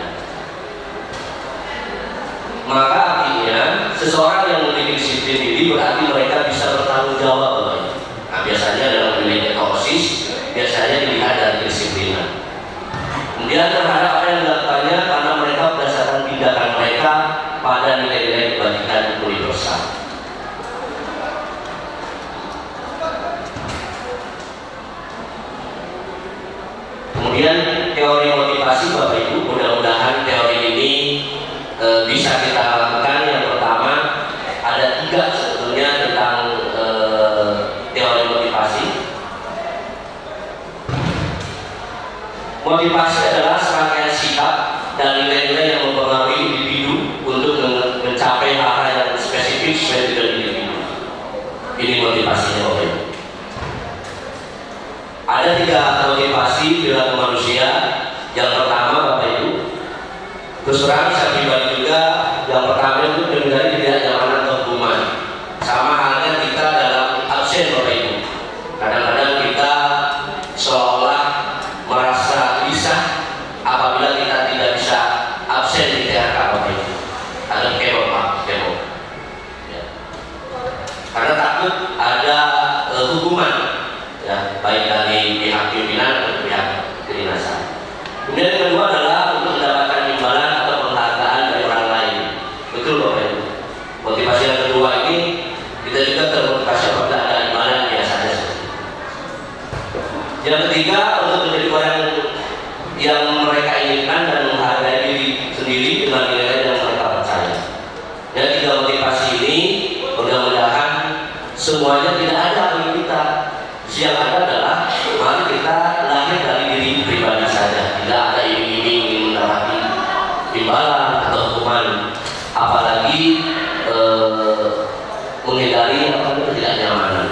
Maka artinya seseorang yang memiliki disiplin diri berarti mereka bisa bertanggung jawab, Bapak Ibu. Nah, biasanya dalam nilai OSIS biasanya dilihat dari kedisiplinan. Kemudian terhadap apa yang dilakukannya karena mereka berdasarkan tindakan mereka pada nilai-nilai kebajikan universal. Kemudian teori motivasi Bapak Ibu, mudah-mudahan teori ini bisa kita lakukan. Yang pertama ada 3 sebetulnya tentang teori motivasi. Motivasi adalah serangkaian sikap dan nilai-nilai yang mempengaruhi individu untuk mencapai hal yang spesifik sesuai dengan individu. Ini motivasinya Bapak Ibu. Ada 3 motivasi perilaku manusia. Yang pertama Bapak Ibu, terus terang saya pribadi juga, yang pertama itu menghindari ketidaknyamanan atau hukuman. Sama halnya kita dalam absen Bapak Ibu. Kadang-kadang kita seolah merasa risah apabila kita tidak bisa absen di THK Bapak Ibu. Ada kebok Pak, kebok. Ya. Karena takut ada hukuman, ya, baik dari pihak pimpinan atau pihak kedinasan. Kemudian yang kedua adalah untuk mendapatkan imbalan atau penghargaan dari orang lain. Betul Bapak Ibu. Motivasi yang kedua ini kita juga termotivasi apabila ada imbalan biasanya. Yang ketiga untuk menjadi orang yang mereka inginkan dan menghargai diri sendiri dengan nilai yang mereka percaya. Dan 3 motivasi ini mudah-mudahan semuanya tidak ada bagi kita. Yang ada adalah mari kita lahir dari diri pribadi saja, tidak ada iming-iming mendapati imbalan atau hukuman, apalagi menghindari ketidaknyamanan.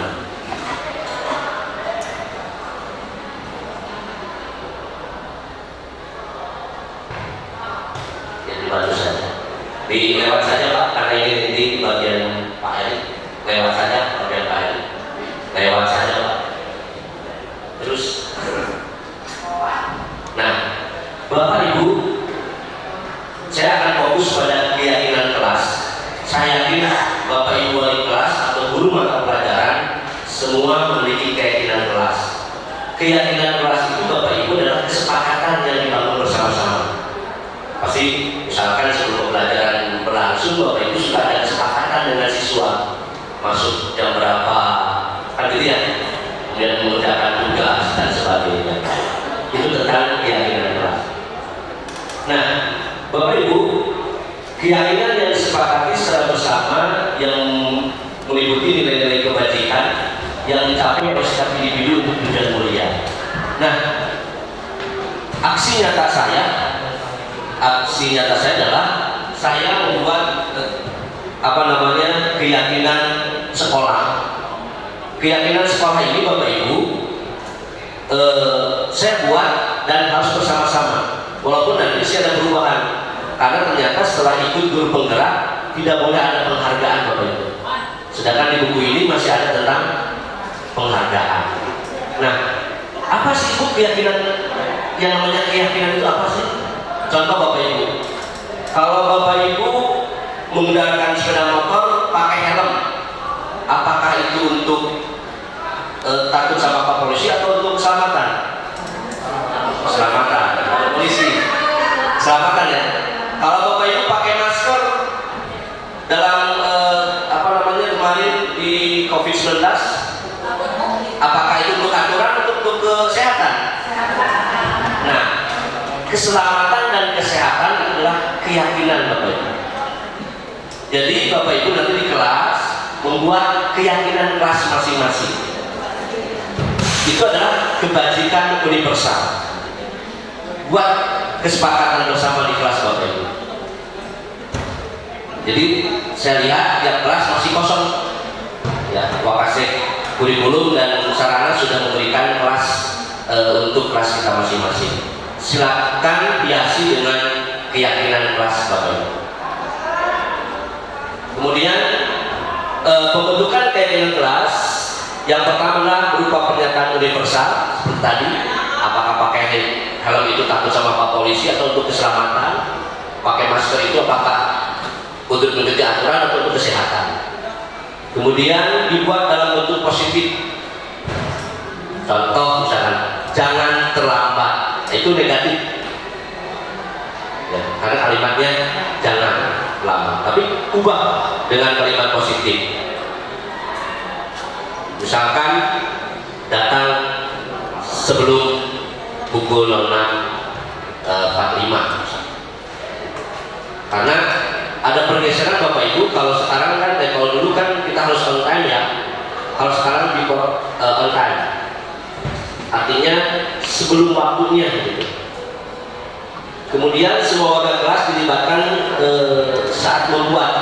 Ya dibantu saja, lewat saja Pak, karena ini nanti bagian Pak Eri, lewat saja bagian Pak Eri, lewat saja Pak. Terus, nah, Bapak Ibu, saya akan fokus pada keyakinan kelas. Saya yakin Bapak Ibu wali kelas atau guru mata pelajaran semua memiliki keyakinan kelas. Keyakinan kelas itu Bapak Ibu adalah kesepakatan yang dibangun bersama-sama. Pasti, misalkan sebelum pelajaran berlangsung, Bapak Ibu sudah ada kesepakatan dengan siswa masuk jam berapa, kan gitu ya? Kemudian mengerjakan tugas dan sebagainya. Itu tentang keyakinan kelas. Nah, Bapak Ibu, keyakinan yang disepakati secara bersama yang meliputi nilai-nilai kebajikan yang dicapai oleh setiap individu untuk tujuan mulia. Nah, aksi nyata saya adalah saya membuat keyakinan sekolah. Keyakinan sekolah ini Bapak Ibu saya buat dan harus bersama-sama, walaupun nanti sih ada perubahan karena ternyata setelah ikut guru penggerak tidak boleh ada penghargaan Bapak Ibu, sedangkan di buku ini masih ada tentang penghargaan. Nah, apa sih Bu keyakinan, yang namanya keyakinan itu apa sih? Contoh Bapak Ibu, kalau Bapak Ibu menggunakan sepeda motor pakai helm, apakah itu untuk takut sama Pak Polisi atau untuk keselamatan? Keselamatan. Kalau polisi, keselamatan ya. Kalau Bapak Ibu pakai masker dalam kemarin di COVID-19, apakah itu untuk aturan atau untuk kesehatan? Nah, keselamatan dan kesehatan adalah keyakinan Bapak Ibu. Jadi Bapak Ibu nanti di kelas membuat keyakinan kelas masing-masing. Itu adalah kebajikan universal. Buat kesepakatan bersama di kelas Bapak Ibu. Jadi saya lihat tiap kelas masih kosong. Ya, Wakasek kurikulum dan sarana sudah memberikan kelas untuk kelas kita masing-masing. Silakan hiasi dengan keyakinan kelas Bapak Ibu. Kemudian pembentukan keyakinan kelas yang pertama adalah berupa pernyataan universal seperti tadi, apakah pakai helm itu takut sama Pak Polisi atau untuk keselamatan, pakai masker itu apakah untuk mengikuti aturan atau untuk kesehatan. Kemudian dibuat dalam bentuk positif. Contoh misalkan jangan terlambat, itu negatif. Ya, karena kalimatnya jangan terlambat, tapi ubah dengan kalimat positif. Misalkan datang sebelum pukul 06.45, karena ada pergeseran Bapak Ibu. Kalau sekarang kan, kalau dulu kan kita harus on time ya. Kalau sekarang di on time, artinya sebelum waktunya gitu. Kemudian semua warga kelas dilibatkan saat membuat.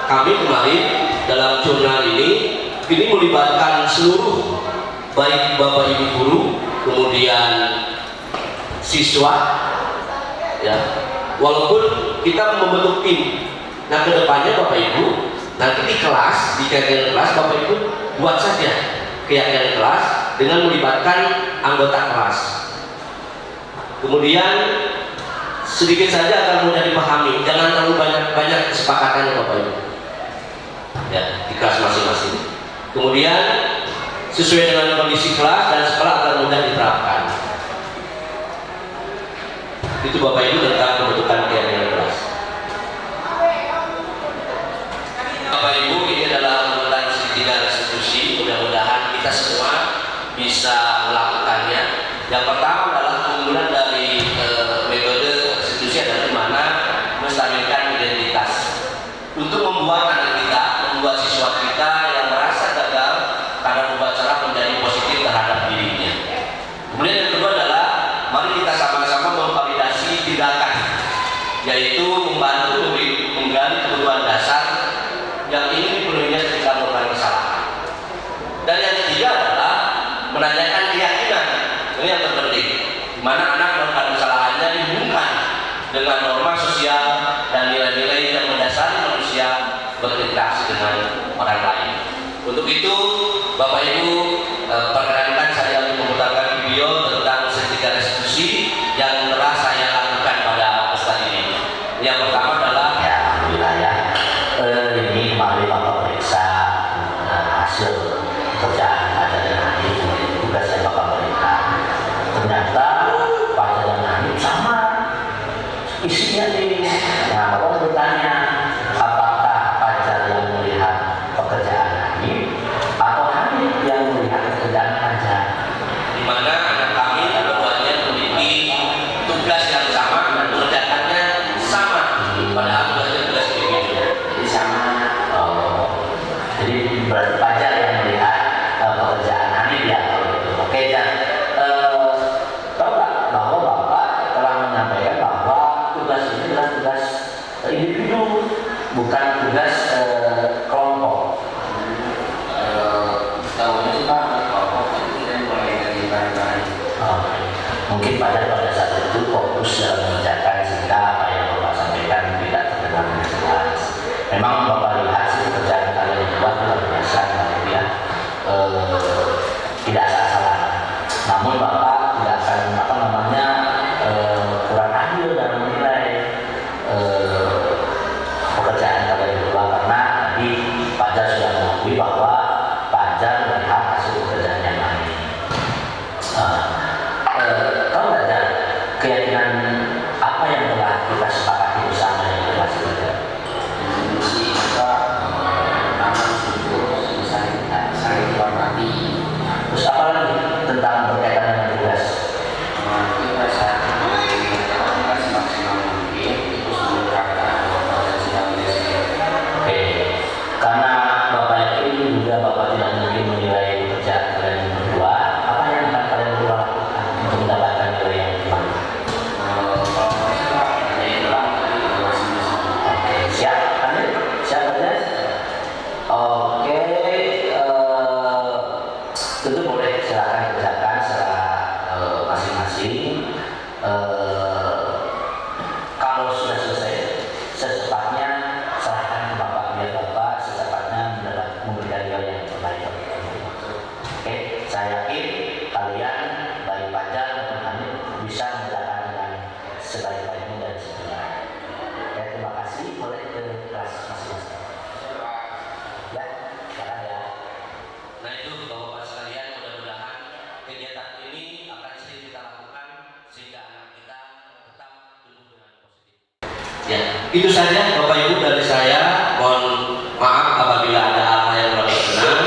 Kami kemarin dalam jurnal ini melibatkan seluruh, baik Bapak Ibu guru, kemudian siswa, ya. Walaupun kita membentuk tim. Nah, kedepannya Bapak Ibu nanti di kelas, di keyakinan kelas, Bapak Ibu buat saja keyakinan kelas dengan melibatkan anggota kelas. Kemudian sedikit saja agar mudah dipahami, jangan terlalu banyak kesepakatannya Bapak Ibu, ya, di kelas masing-masing. Kemudian sesuai dengan kondisi kelas dan sekolah agar mudah diterapkan. Itu Bapak Ibu tentang pembentukan keyakinan kelas. Bapak Ibu, ini adalah urutan segitiga restitusi. Mudah-mudahan kita semua bisa melakukannya. Yang pertama adalah keunggulan dari metode restitusi adalah di mana menstabilkan identitas. Untuk membuat anak kita, membuat siswa kita yang merasa gagal karena membuat cara menjadi positif terhadap dirinya. Kemudian yang kedua adalah mari kita sama-sama memvalidasi tindakan, yaitu membantu menggali kebutuhan dasar yang ingin dipenuhinya ketika melakukan kesalahan. Dan yang ketiga adalah menanyakan keyakinan. Ini yang terpenting, di mana anak melakukan kesalahannya dihubungkan dengan norma sosial dan nilai-nilai yang mendasari manusia berinteraksi dengan orang lain. Untuk itu, Bapak Ibu, perkenankan saya untuk memutarkan video tentang segitiga restitusi yang telah saya lakukan pada peserta ini. Yang pertama adalah Alhamdulillah ya. Ini kemarin Bapak periksa hasil pekerjaan pelajaran Hanif, tugas yang Bapak berikan. Ternyata pelajaran Hanif sama isinya nih. Nah, Bapak bertanya, apakah Fajar yang melihat pekerjaan Hanif atau Hanif yang melihat pekerjaan Fajar? di mana anak kami keduanya memiliki tugas yang sama dan mengerjakannya sama, padahal tugas individu. Jadi sama. Jadi berarti Fajar yang melihat pekerjaan Hanif ya kalau gitu. Oke, dan tahu nggak bahwa Bapak telah menyampaikan bahwa tugas ini adalah tugas individu, bukan tugas kelompok. Tahunya sih Pak, kelompok itu yang mulai dari bahan-bahan. Mungkin Fajar pada saat itu fokus dalam mengerjakan sehingga apa yang Bapak sampaikan tidak terdengar dengan jelas. Memang Bapak lihat sih pekerjaan kalian dibuat luar biasa, ya. Tidak salah. Namun Bapak tidak akan kurang adil dalam menilai pekerjaan kalian berdua, karena tadi Fajar sudah mengakui bahwa Fajar melihat hasil pekerjaan yang lain. Tahu nggak Jar, keyakinan apa yang telah kita sepakati bersama yang telah kita? Mesti kita aman, jujur, saling hormati. Terus apa lagi tentang berkaitan dengan tugas? Kita saat menjalankan semaksimal mungkin itu seluruh kakak dan sidang lesnya. Oke, karena Bapak yakin juga Bapak tidak mungkin menilai pekerjaan kalian berdua, apa yang akan kalian berdua lakukan untuk mendapatkan nilai yang gimana? Kalau saya Pak, ada yang bilang tadi masing-masing. Oke, sebaik-baiknya dan sebenarnya. Ya, terima kasih. Boleh ke kelas masing-masing. Ya, sekarang ya. Nah itu Bapak-Bapak sekalian, mudah-mudahan kegiatan ini akan sering kita lakukan sehingga anak kita tetap tumbuh dengan positif. Ya, itu saja Bapak Ibu dari saya. Mohon maaf apabila ada hal-hal yang kurang berkenan.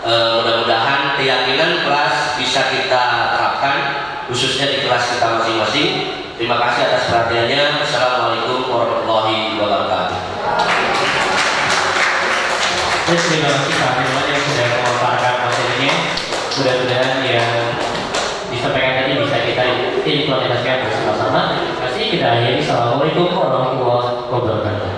Mudah-mudahan keyakinan kelas bisa kita terapkan khususnya di kelas kita masing-masing. Terima kasih atas perhatiannya. Assalamualaikum warahmatullahi wabarakatuh. Terima kasih Pak Firman yang sudah memaparkan materinya. Mudah-mudahan yang disampaikan tadi bisa kita implementasikan bersama-sama. Terima kasih. Kita akhiri. Assalamualaikum warahmatullahi wabarakatuh.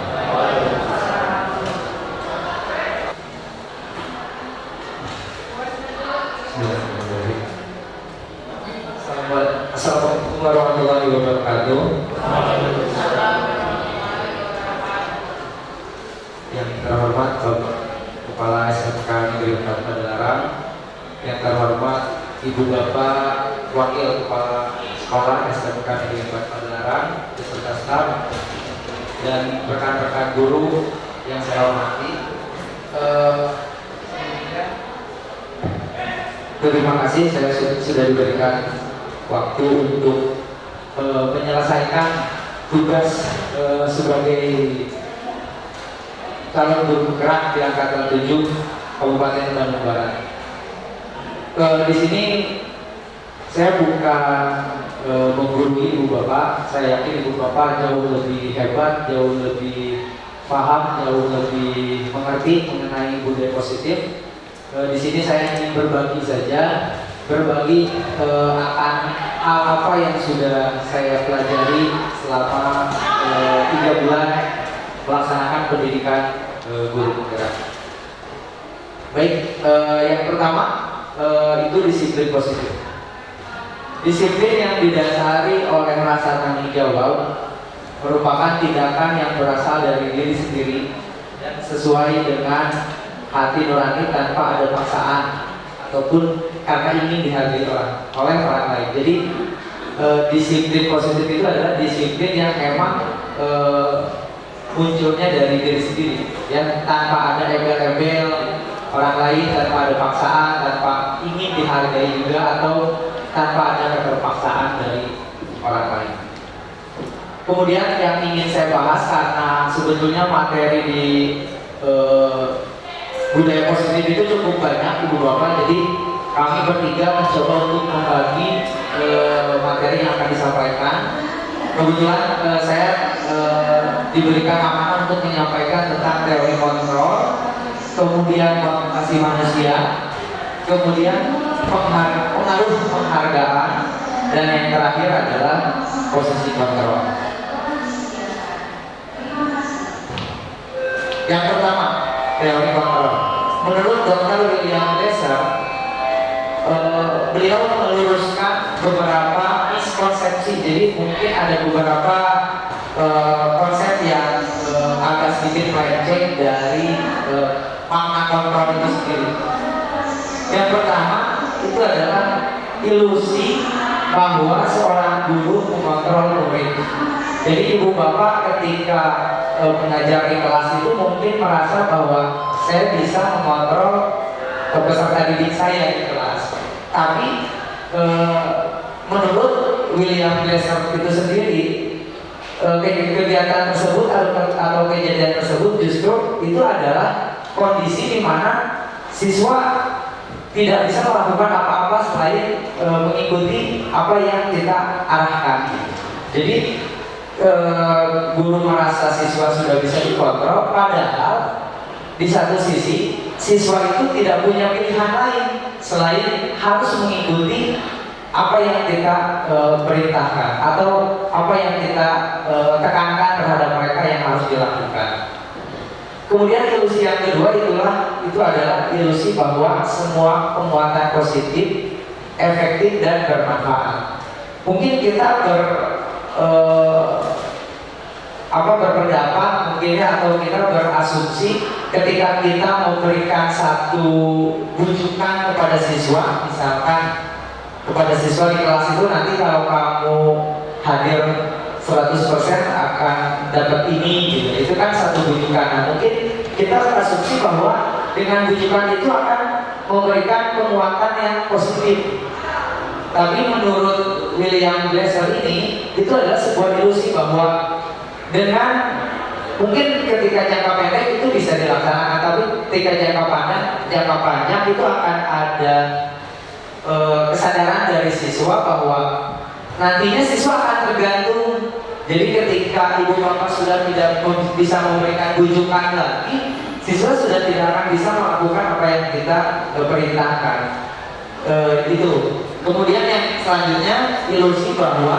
Assalamualaikum warahmatullahi wabarakatuh. Yang terhormat Bapak Kepala SMK Negeri 4 Padalarang, yang terhormat Ibu Bapak Wakil Kepala Sekolah SMK Negeri 4 Padalarang beserta staf dan rekan-rekan guru yang saya hormati. Terima kasih saya sudah diberikan waktu untuk menyelesaikan tugas sebagai calon guru penggerak di Angkatan 7 Kabupaten Bandung Barat. Di sini saya bukan menggurui Ibu Bapak. Saya yakin Ibu Bapak jauh lebih hebat, jauh lebih paham, jauh lebih mengerti mengenai budaya positif. Di sini saya ingin berbagi saja, berbagi akan hal apa yang sudah saya pelajari selama 3 bulan melaksanakan pendidikan guru penggerak. Baik, yang pertama itu disiplin positif. Disiplin yang didasari oleh rasa tanggung jawab merupakan tindakan yang berasal dari diri sendiri dan sesuai dengan hati nurani tanpa ada paksaan ataupun karena ingin dihargai oleh orang lain. Jadi disiplin positif itu adalah disiplin yang memang munculnya dari diri sendiri, ya, tanpa ada embel-embel orang lain, tanpa ada paksaan, tanpa ingin dihargai juga atau tanpa ada keterpaksaan dari orang lain. Kemudian yang ingin saya bahas karena sebetulnya materi di budaya positif itu cukup banyak Ibu Bapak, jadi kami bertiga mencoba untuk membagi materi yang akan disampaikan. Kebetulan saya diberikan amanah untuk menyampaikan tentang teori kontrol, kemudian motivasi manusia, kemudian pengaruh penghargaan, dan yang terakhir adalah posisi kontrol. Yang pertama, teori kontrol. Menurut Dr. William Glasser, beliau meluruskan beberapa miskonsepsi. Jadi mungkin ada beberapa konsep yang agak sedikit melenceng dari makna kontrol itu sendiri. Yang pertama itu adalah ilusi bahwa seorang guru mengontrol murid. Jadi Ibu Bapak ketika mengajar di kelas itu mungkin merasa bahwa saya bisa mengontrol peserta didik saya di kelas. Tapi menurut William Glasser itu sendiri, kegiatan tersebut atau kejadian tersebut justru itu adalah kondisi di mana siswa tidak bisa melakukan apa-apa selain mengikuti apa yang kita arahkan. Jadi guru merasa siswa sudah bisa dikontrol, padahal di satu sisi siswa itu tidak punya pilihan lain selain harus mengikuti apa yang kita perintahkan atau apa yang kita tekankan terhadap mereka yang harus dilakukan. Kemudian ilusi yang kedua itu adalah ilusi bahwa semua penguatan positif efektif dan bermanfaat. Mungkin kita berpendapat mungkinnya atau kita berasumsi ketika kita memberikan satu bujukan kepada siswa, misalkan kepada siswa di kelas itu, nanti kalau kamu hadir dengan bujukan itu akan memberikan penguatan yang positif. Tapi menurut William Glasser ini, itu adalah sebuah ilusi bahwa dengan mungkin ketika jangka pendek itu bisa dilaksanakan, tapi ketika jangka panjang itu akan ada kesadaran dari siswa bahwa nantinya siswa akan tergantung. Jadi ketika ibu bapak sudah tidak bisa memberikan bujukan lagi, siswa sudah tidak akan bisa melakukan apa yang kita perintahkan. Itu. Kemudian yang selanjutnya, ilusi bahwa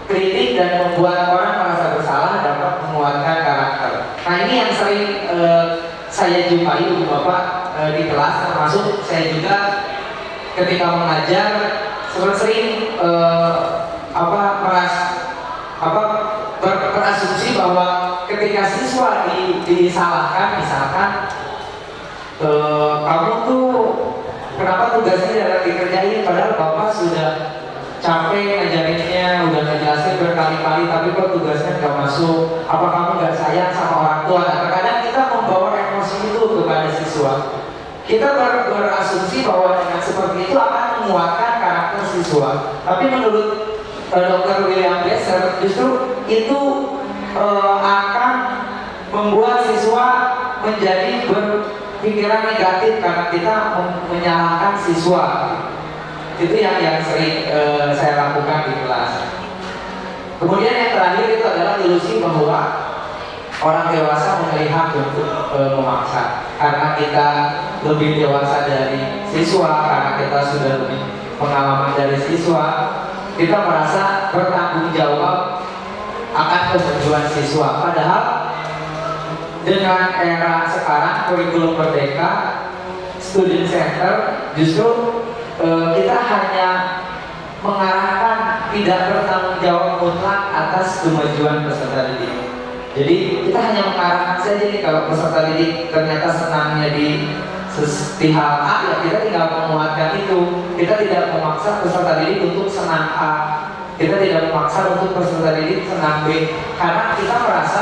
kritik dan membuat orang merasa bersalah dapat menguatkan karakter. Nah ini yang sering saya jumpai ibu bapak di kelas, termasuk saya juga ketika mengajar sering berasumsi bahwa ketika siswa disalahkan, misalkan kamu tuh kenapa tugasnya jarang dikerjain, padahal bapak sudah capek ngajarinnya, udah ngejelasin berkali-kali, tapi kok tugasnya nggak masuk, apa kamu nggak sayang sama orang tua? Nah, terkadang kita membawa emosi itu kepada siswa. Kita berasumsi bahwa dengan seperti itu akan menguatkan karakter siswa. Tapi menurut Dr. William Glasser, justru itu akan membuat siswa menjadi berpikiran negatif karena kita menyalahkan siswa. Itu yang sering saya lakukan di kelas. Kemudian yang terakhir itu adalah ilusi bahwa orang dewasa memiliki hak untuk memaksa. Karena kita lebih dewasa dari siswa, karena kita sudah lebih pengalaman dari siswa, kita merasa bertanggung jawab akan kemajuan siswa. Padahal dengan era sekarang, kurikulum merdeka, student center, justru kita hanya mengarahkan tidak bertanggung jawab mutlak atas kemajuan peserta didik. Jadi kita hanya mengarahkan saja nih, kalau peserta didik ternyata senangnya di hal A, ya kita tinggal menguatkan itu. Kita tidak memaksa peserta didik untuk senang A, kita tidak memaksa untuk peserta didik senang B, karena kita merasa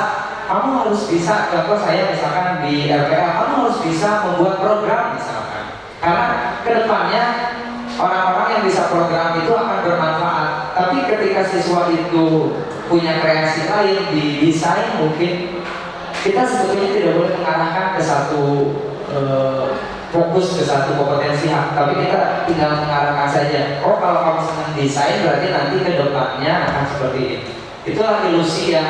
kamu harus bisa, contoh saya misalkan di RPL, kamu harus bisa membuat program misalkan, karena kedepannya orang-orang yang bisa program itu akan bermanfaat. Tapi ketika siswa itu punya kreasi lain di desain, mungkin kita sebetulnya tidak boleh mengarahkan ke satu fokus ke satu kompetensi, tapi kita tinggal mengarahkan saja. Oh, kalau kamu senang desain berarti nanti ke depannya akan seperti ini. Itulah ilusi yang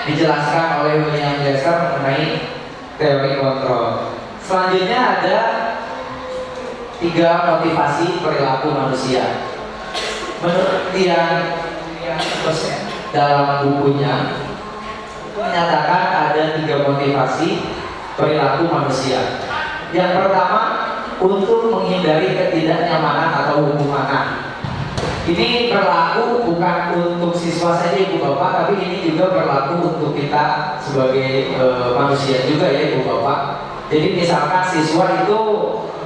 dijelaskan oleh William Glasser mengenai teori kontrol. Selanjutnya ada 3 motivasi perilaku manusia. Menurut dia dalam bukunya menyatakan ada 3 motivasi perilaku manusia. Yang pertama, untuk menghindari ketidaknyamanan atau hubungan. Ini berlaku bukan untuk siswa saja ibu bapak, tapi ini juga berlaku untuk kita sebagai manusia juga ya ibu bapak. Jadi misalkan siswa itu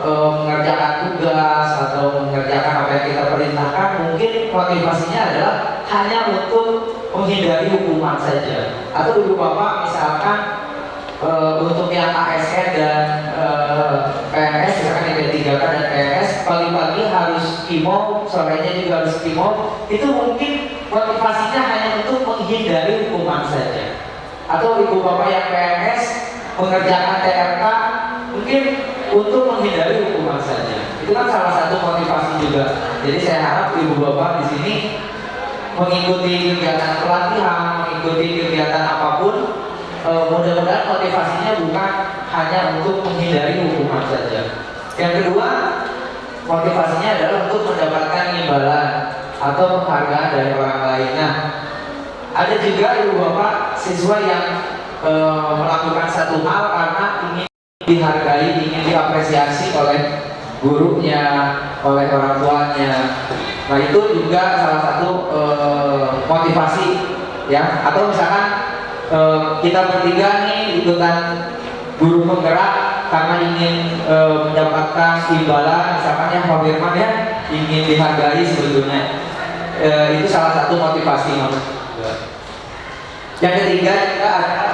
mengerjakan tugas atau mengerjakan apa yang kita perintahkan, mungkin motivasinya adalah hanya untuk menghindari hukuman saja. Atau ibu bapak misalkan untuk yang ASN dan PNS, misalkan yang D3K dan PNS, pagi-pagi harus kimo, sorenya juga harus kimo, itu mungkin motivasinya hanya untuk menghindari hukuman saja. Atau ibu bapak yang PNS mengerjakan TRK mungkin untuk menghindari hukuman saja. Itu kan salah satu motivasi juga. Jadi saya harap ibu bapak di sini mengikuti kegiatan pelatihan, mengikuti kegiatan apapun, mudah-mudahan motivasinya bukan hanya untuk menghindari hukuman saja. Yang kedua, motivasinya adalah untuk mendapatkan imbalan atau penghargaan dari orang lain. Nah, ada juga ibu bapak siswa yang melakukan satu hal karena ingin dihargai, ingin diapresiasi oleh gurunya, oleh orang tuanya. Nah, itu juga salah satu motivasi ya. Atau misalkan kita bertiga nih ikutan guru penggerak karena ingin mendapatkan imbalan, misalkan ya Pak Firman ya, ingin dihargai sebetulnya. Itu salah satu motivasi. Yang ketiga juga ada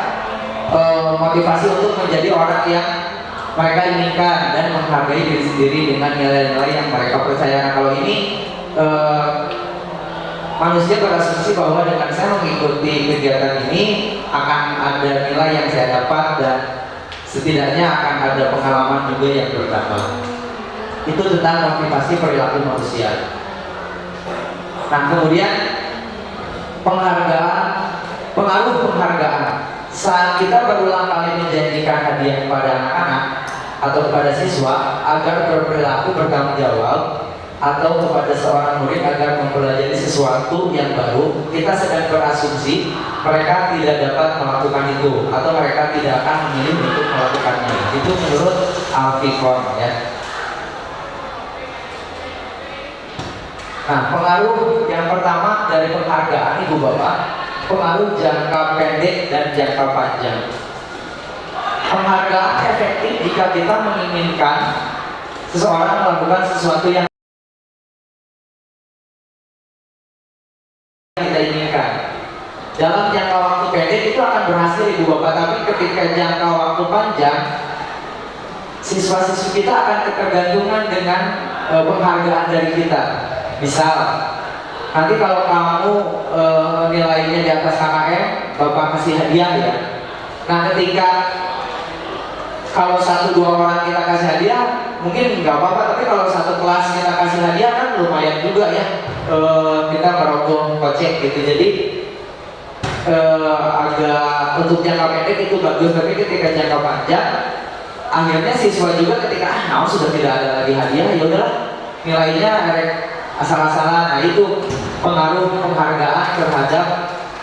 motivasi untuk menjadi orang yang mereka inginkan dan menghargai diri sendiri dengan nilai-nilai yang mereka percaya. Nah, kalau ini manusia berasumsi bahwa dengan saya mengikuti kegiatan ini akan ada nilai yang saya dapat dan setidaknya akan ada pengalaman juga yang bertambah. Itu tentang motivasi perilaku manusia. Nah, kemudian penghargaan, pengaruh penghargaan. Saat kita berulang kali menjanjikan hadiah kepada anak-anak atau kepada siswa agar berperilaku bertanggung jawab, atau kepada seorang murid agar mempelajari sesuatu yang baru, kita sedang berasumsi mereka tidak dapat melakukan itu atau mereka tidak akan memilih untuk melakukannya. Itu menurut Alfikon, ya. Nah, pengaruh yang pertama dari penghargaan, Ibu Bapak, pengaruh jangka pendek dan jangka panjang. Penghargaan efektif jika kita menginginkan seseorang melakukan sesuatu yang kita inginkan. Dalam jangka waktu pendek itu akan berhasil, Ibu Bapak, tapi ketika jangka waktu panjang, siswa-siswi kita akan ketergantungan dengan penghargaan dari kita. Misal, nanti kalau kamu nilainya di atas KKM, Bapak kasih hadiah, ya. Nah, ketika kalau 1-2 orang kita kasih hadiah, mungkin nggak apa-apa, tapi kalau satu kelas kita kasih hadiah kan lumayan juga, ya. Kita merogoh kocek gitu. Jadi agak untuk jangka pendek itu bagus, tapi ketika jangka panjang, akhirnya siswa juga ketika sudah tidak ada lagi hadiah, ya udahlah, nilainya asal-asalan. Nah, itu pengaruh penghargaan terhadap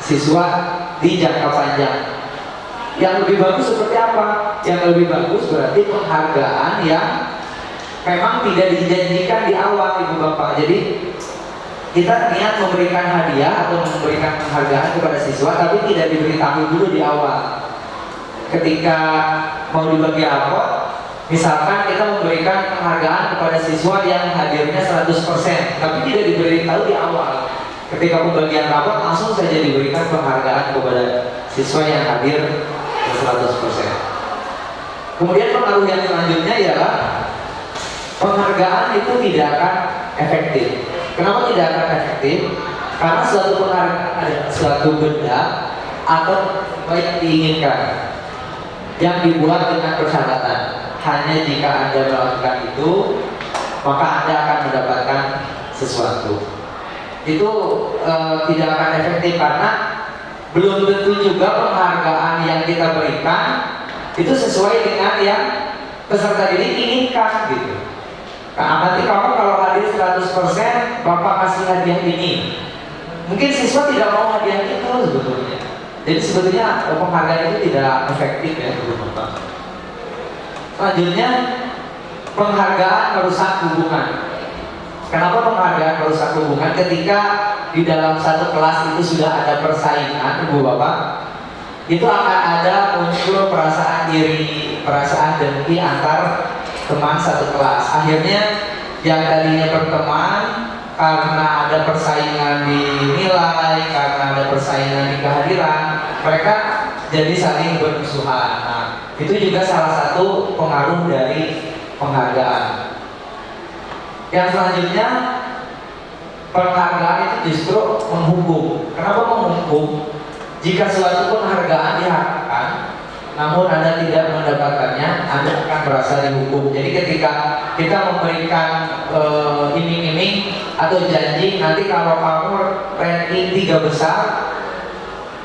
siswa di jangka panjang. Yang lebih bagus seperti apa? Yang lebih bagus berarti penghargaan yang memang tidak dijanjikan di awal, Ibu Bapak. Jadi kita niat memberikan hadiah atau memberikan penghargaan kepada siswa, tapi tidak diberitahu dulu di awal. Ketika mau dibagi rapot, misalkan kita memberikan penghargaan kepada siswa yang hadirnya 100%, tapi tidak diberitahu di awal. Ketika pembagian rapot langsung saja diberikan penghargaan kepada siswa yang hadir 100%. Kemudian pengaruh yang selanjutnya ialah penghargaan itu tidak akan efektif. Kenapa tidak akan efektif? Karena suatu penghargaan ada suatu benda atau baik diinginkan yang dibuat dengan persyaratan. Hanya jika Anda melakukan itu, maka Anda akan mendapatkan sesuatu. Itu tidak akan efektif karena belum tentu juga penghargaan yang kita berikan itu sesuai dengan yang peserta didik inginkan, gitu. Nah, nanti kamu kalau hadir 100%, Bapak kasih hadiah ini. Mungkin siswa tidak mau hadiah itu sebetulnya. Jadi sebetulnya penghargaan itu tidak efektif, ya, Bapak. Selanjutnya, penghargaan merusak hubungan. Kenapa penghargaan merusak hubungan? Ketika di dalam satu kelas itu sudah ada persaingan, Ibu Bapak, itu akan ada muncul perasaan iri, perasaan dengki antar teman satu kelas. Akhirnya yang tadinya berteman karena ada persaingan di nilai, karena ada persaingan di kehadiran, mereka jadi saling bermusuhan. Nah, itu juga salah satu pengaruh dari penghargaan. Yang selanjutnya, penghargaan itu justru menghukum. Kenapa menghukum? Jika suatu penghargaan diharapkan, namun Anda tidak mendapatkannya, Anda akan merasa dihukum. Jadi ketika kita memberikan iming-iming atau janji, nanti kalau kamu ranking 3 besar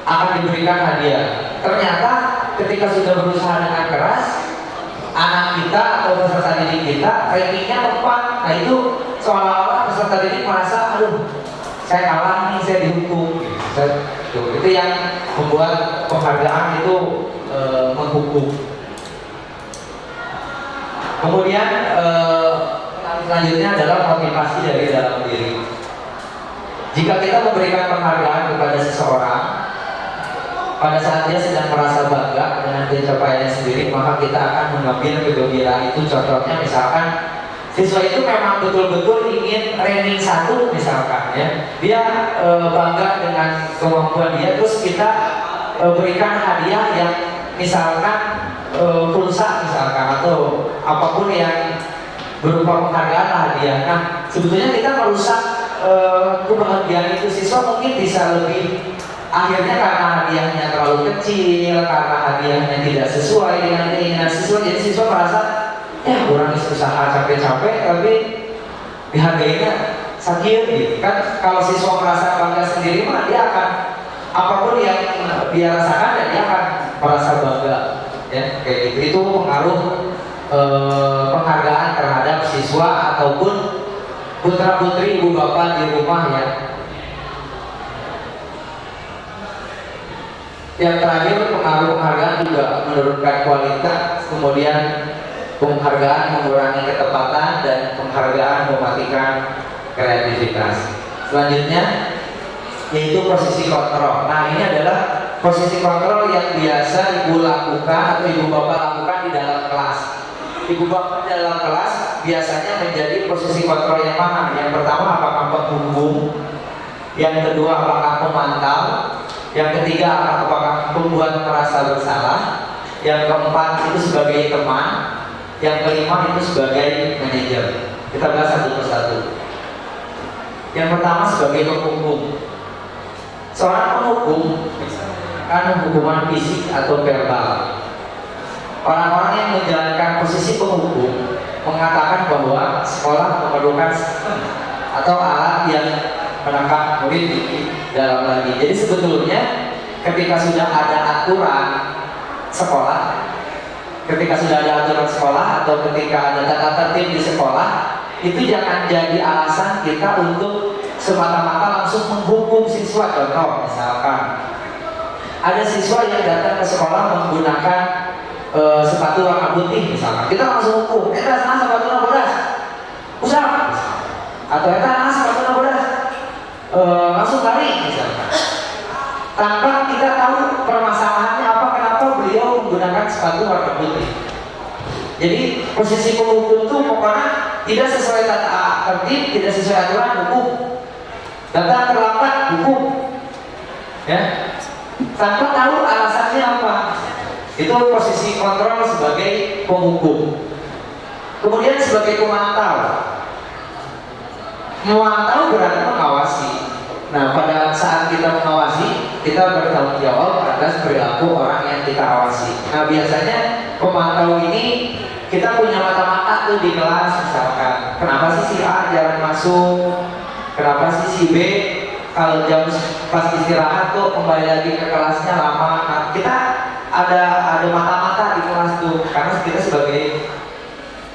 akan diberikan hadiah. Ternyata ketika sudah berusaha dengan keras, anak kita atau peserta didik kita rankingnya 4. Nah, itu seolah-olah peserta didik merasa, aduh, saya kalah nih, saya dihukum. Itu yang membuat penghargaan itu menghukum. Kemudian selanjutnya adalah motivasi dari dalam diri. Jika kita memberikan penghargaan kepada seseorang pada saat dia sedang merasa bangga dengan pencapaiannya sendiri, maka kita akan mengambil kegembiraan itu. Contohnya misalkan siswa itu memang betul-betul ingin ranking 1 misalkan, ya. Dia bangga dengan kemampuan dia, terus kita berikan hadiah yang misalkan pulsa misalkan. misalkan, atau apapun yang berupa penghargaan lah hadiah. Nah, sebetulnya kita merusak kebahagiaan itu siswa mungkin bisa lebih, akhirnya karena hadiahnya terlalu kecil, karena hadiahnya tidak sesuai dengan keinginan siswa, jadi siswa merasa ya kurang usaha capek-capek tapi dihargainya sakit gitu kan. Kalau siswa merasa bangga sendiri mah dia akan apapun yang dia rasakan dan dia akan merasa bangga ya, kayak gitu. Itu pengaruh penghargaan terhadap siswa ataupun putra putri ibu bapak di rumah ya. Yang terakhir, pengaruh penghargaan juga menurunkan kualitas, kemudian penghargaan mengurangi ketepatan dan penghargaan mematikan kreativitas. Selanjutnya yaitu posisi kontrol. Nah, ini adalah posisi kontrol yang biasa ibu lakukan atau ibu bapak lakukan di dalam kelas. Ibu bapak di dalam kelas biasanya menjadi posisi kontrol yang mana? Yang pertama, apakah penghukum? Yang kedua, apakah pemantau? Yang ketiga, apakah pembuat merasa bersalah? Yang keempat, itu sebagai teman. Yang kelima, itu sebagai manajer. Kita bahas satu persatu. Yang pertama, sebagai penghukum. Seorang penghukum kan hukuman fisik atau verbal. Orang-orang yang menjalankan posisi penghukum mengatakan bahwa sekolah memerlukan sistem atau alat yang menangkap murid di dalam lagi. Jadi sebetulnya ketika sudah ada aturan sekolah, ketika sudah ada aturan sekolah atau ketika ada tata tertib di sekolah, itu jangan jadi alasan kita untuk semata-mata langsung menghukum siswa. Contoh misalkan ada siswa yang datang ke sekolah menggunakan sepatu warna putih misalkan, kita langsung hukum, sana sepatu warna bodas usah, atau sana sepatu warna bodas langsung lari misalkan, tanpa kita tahu permasalahannya apa, kenapa beliau menggunakan sepatu warna putih. Jadi posisi penghukum itu pokoknya tidak sesuai tata tertib, tidak sesuai aturan, hukum. Datang terlambat, hukum ya, tanpa tahu alasannya apa. Itu posisi kontrol sebagai penghukum. Kemudian sebagai pemantau. Memantau berarti mengawasi. Nah, pada saat kita mengawasi, kita bertanggung jawab atas perilaku orang yang kita awasi. Nah, biasanya pemantau ini kita punya mata-mata tuh di kelas misalkan. Kenapa sih si A jarang masuk? Kenapa sih si B kalau jam pas istirahat tuh kembali lagi ke kelasnya lama? Nah, kita ada mata-mata di kelas tuh, karena kita sebagai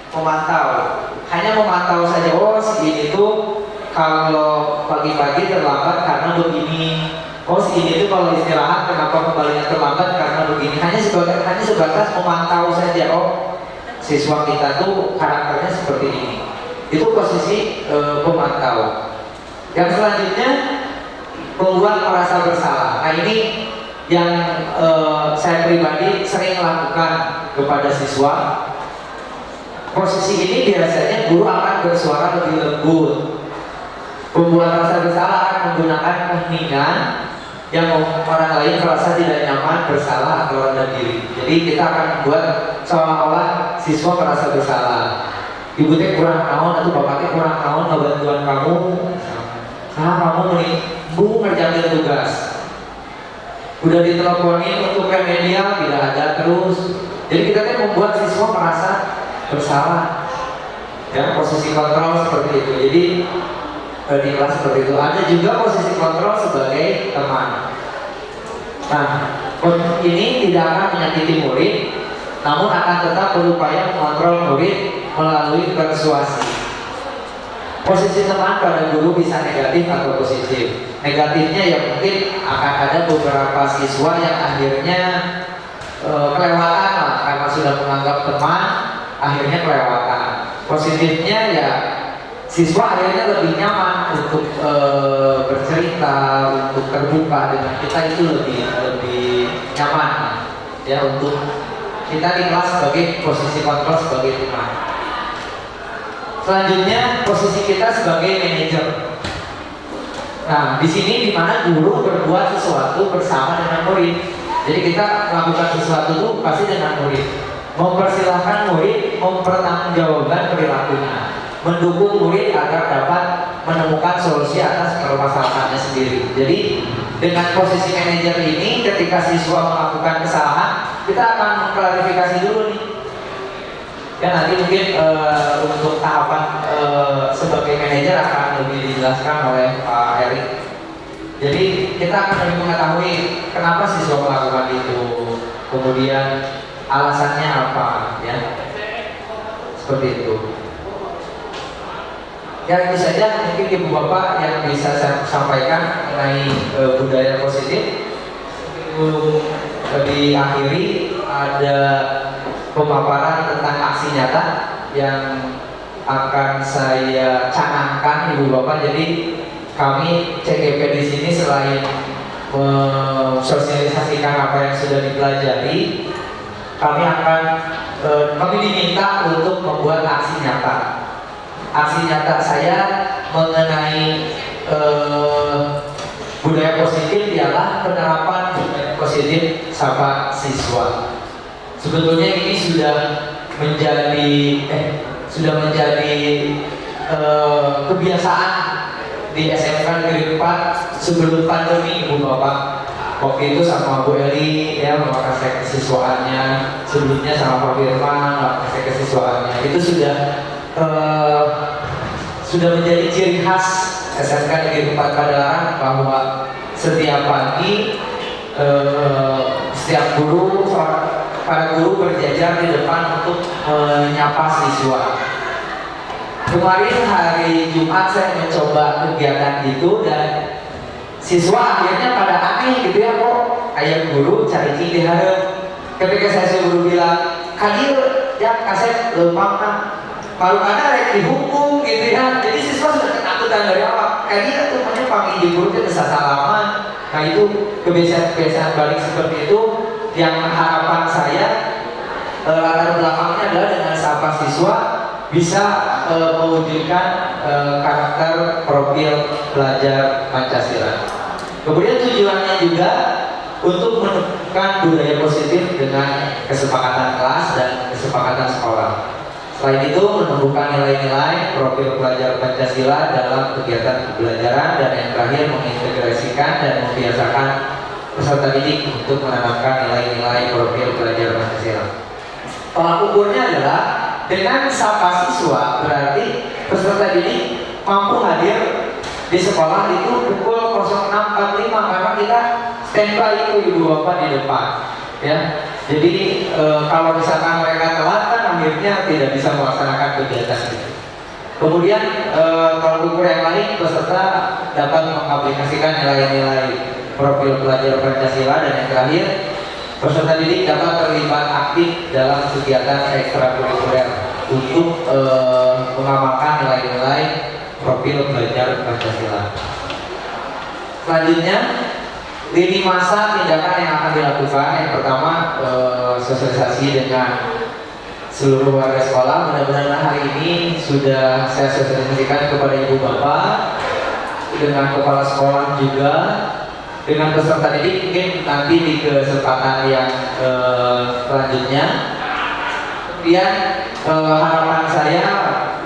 pemantau hanya memantau saja. Oh, si ini tuh kalau pagi-pagi terlambat karena begini. Oh, si ini tuh kalau istirahat kenapa kembalinya terlambat karena begini. Hanya sebatas memantau saja. Oh, siswa kita tuh karakternya seperti ini. Itu posisi pemantau. Yang selanjutnya, membuat merasa bersalah. Nah, ini yang saya pribadi sering lakukan kepada siswa. Posisi ini biasanya guru akan bersuara lebih lembut. Membuat rasa bersalah akan menggunakan keheningan yang orang lain merasa tidak nyaman, bersalah atau rendah diri. Jadi kita akan membuat seolah-olah siswa merasa bersalah. Ibu teh kurang naon atau bapak teh kurang naon ngebantuan kamu. Nah, kamu nih, bu ngerjain tugas. Udah diteleponin untuk remedial tidak ada terus. Jadi kita kan membuat siswa merasa bersalah. Ya, posisi kontrol seperti itu. Jadi di kelas seperti itu. Ada juga posisi kontrol sebagai teman. Nah, ini tidak akan menyakiti murid, namun akan tetap berupaya mengontrol murid melalui persuasi. Posisi teman pada guru bisa negatif atau positif. Negatifnya ya mungkin akan ada beberapa siswa yang akhirnya kelewatan lah, karena sudah menganggap teman, akhirnya kelewatan. Positifnya ya siswa akhirnya lebih nyaman untuk bercerita, untuk terbuka dengan kita, itu lebih nyaman ya untuk kita di kelas sebagai posisi kontrol sebagai teman. Selanjutnya posisi kita sebagai manajer. Nah, di sini dimana guru berbuat sesuatu bersama dengan murid. Jadi kita melakukan sesuatu itu pasti dengan murid. mempersilahkan murid mempertanggungjawabkan perilakunya, mendukung murid agar dapat menemukan solusi atas permasalahannya sendiri. Jadi dengan posisi manajer ini, ketika siswa melakukan kesalahan, kita akan mengklarifikasi dulu nih. Ya nanti mungkin untuk tahapan sebagai manajer akan lebih dijelaskan oleh Pak Erik. Jadi kita akan lebih mengetahui kenapa siswa melakukan itu, kemudian alasannya apa, ya seperti itu. Ya itu saja mungkin ibu bapak yang bisa saya sampaikan mengenai budaya positif. Diakhiri ada pemaparan tentang aksi nyata yang akan saya canangkan ibu bapak. Jadi kami CGP di sini selain mensosialisasikan apa yang sudah dipelajari, kami diminta untuk membuat aksi nyata. Aksi nyata saya mengenai budaya positif ialah penerapan budaya positif sama siswa. Sebetulnya ini sudah menjadi kebiasaan di SMK Negeri 4 sebelum pandemi, ibu bapak. Waktu itu sama Bu Eli ya melakukan kesiswaannya, sebelumnya sama Pak Firman melakukan kesiswaannya. Itu sudah menjadi ciri khas SMK Negeri 4 Padalarang bahwa setiap pagi setiap para guru berjajar di depan untuk menyapa siswa. Kemarin hari Jumat saya mencoba kegiatan itu dan siswa akhirnya pada aneh gitu ya, kok ayah guru cari di hareup. Ketika saya guru bilang, "Kadieu ya kaset lempang kan." Kalau ada rek dihukum gitu ya. Jadi siswa sudah ketakutan dari awal. Kadieu tuh namanya panggil guru itu kesalahan. Nah itu kebiasaan balik seperti itu yang harapan saya latar belakangnya adalah dengan sapa siswa bisa mewujudkan karakter profil pelajar Pancasila. Kemudian tujuannya juga untuk menemukan budaya positif dengan kesepakatan kelas dan kesepakatan sekolah. Selain itu menumbuhkan nilai-nilai profil pelajar Pancasila dalam kegiatan pembelajaran, dan yang terakhir mengintegrasikan dan membiasakan peserta didik untuk menanamkan nilai-nilai profil pelajar Pancasila. Tolak ukurnya adalah dengan sapa siswa, berarti peserta didik mampu hadir di sekolah itu pukul 06.45 karena kita standby itu ibu bapak di depan, ya. Jadi kalau misalkan mereka telat kan akhirnya tidak bisa melaksanakan kegiatan itu. Kemudian kalau ukur yang lain, peserta dapat mengaplikasikan nilai-nilai profil pelajar Pancasila, dan yang terakhir peserta didik dapat terlibat aktif dalam kegiatan ekstrakurikuler untuk mengamalkan nilai-nilai profil pelajar Pancasila. Selanjutnya, lini masa tindakan yang akan dilakukan. Yang pertama, sosialisasi dengan seluruh warga sekolah. Mudah-mudahan hari ini sudah saya sosialisasikan kepada ibu bapak, dengan kepala sekolah juga, dengan peserta didik. Mungkin nanti di kesempatan yang selanjutnya. Kemudian harapan saya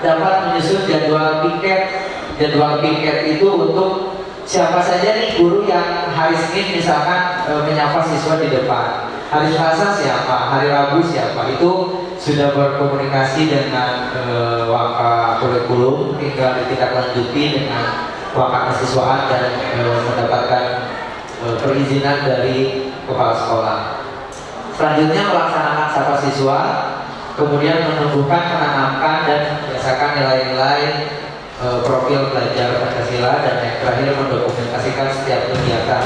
dapat menyusun jadwal piket itu untuk siapa saja nih guru yang hari Senin misalkan menyapa siswa di depan, hari Selasa siapa, hari Rabu siapa. Itu sudah berkomunikasi dengan waka kurikulum, tinggal ditindaklanjuti dengan waka kesiswaan dan mendapatkan perizinan dari kepala sekolah. Selanjutnya melaksanakan sapa siswa, kemudian menumbuhkan, menanamkan dan membiasakan nilai-nilai profil pelajar Pancasila, dan yang terakhir mendokumentasikan setiap kegiatan.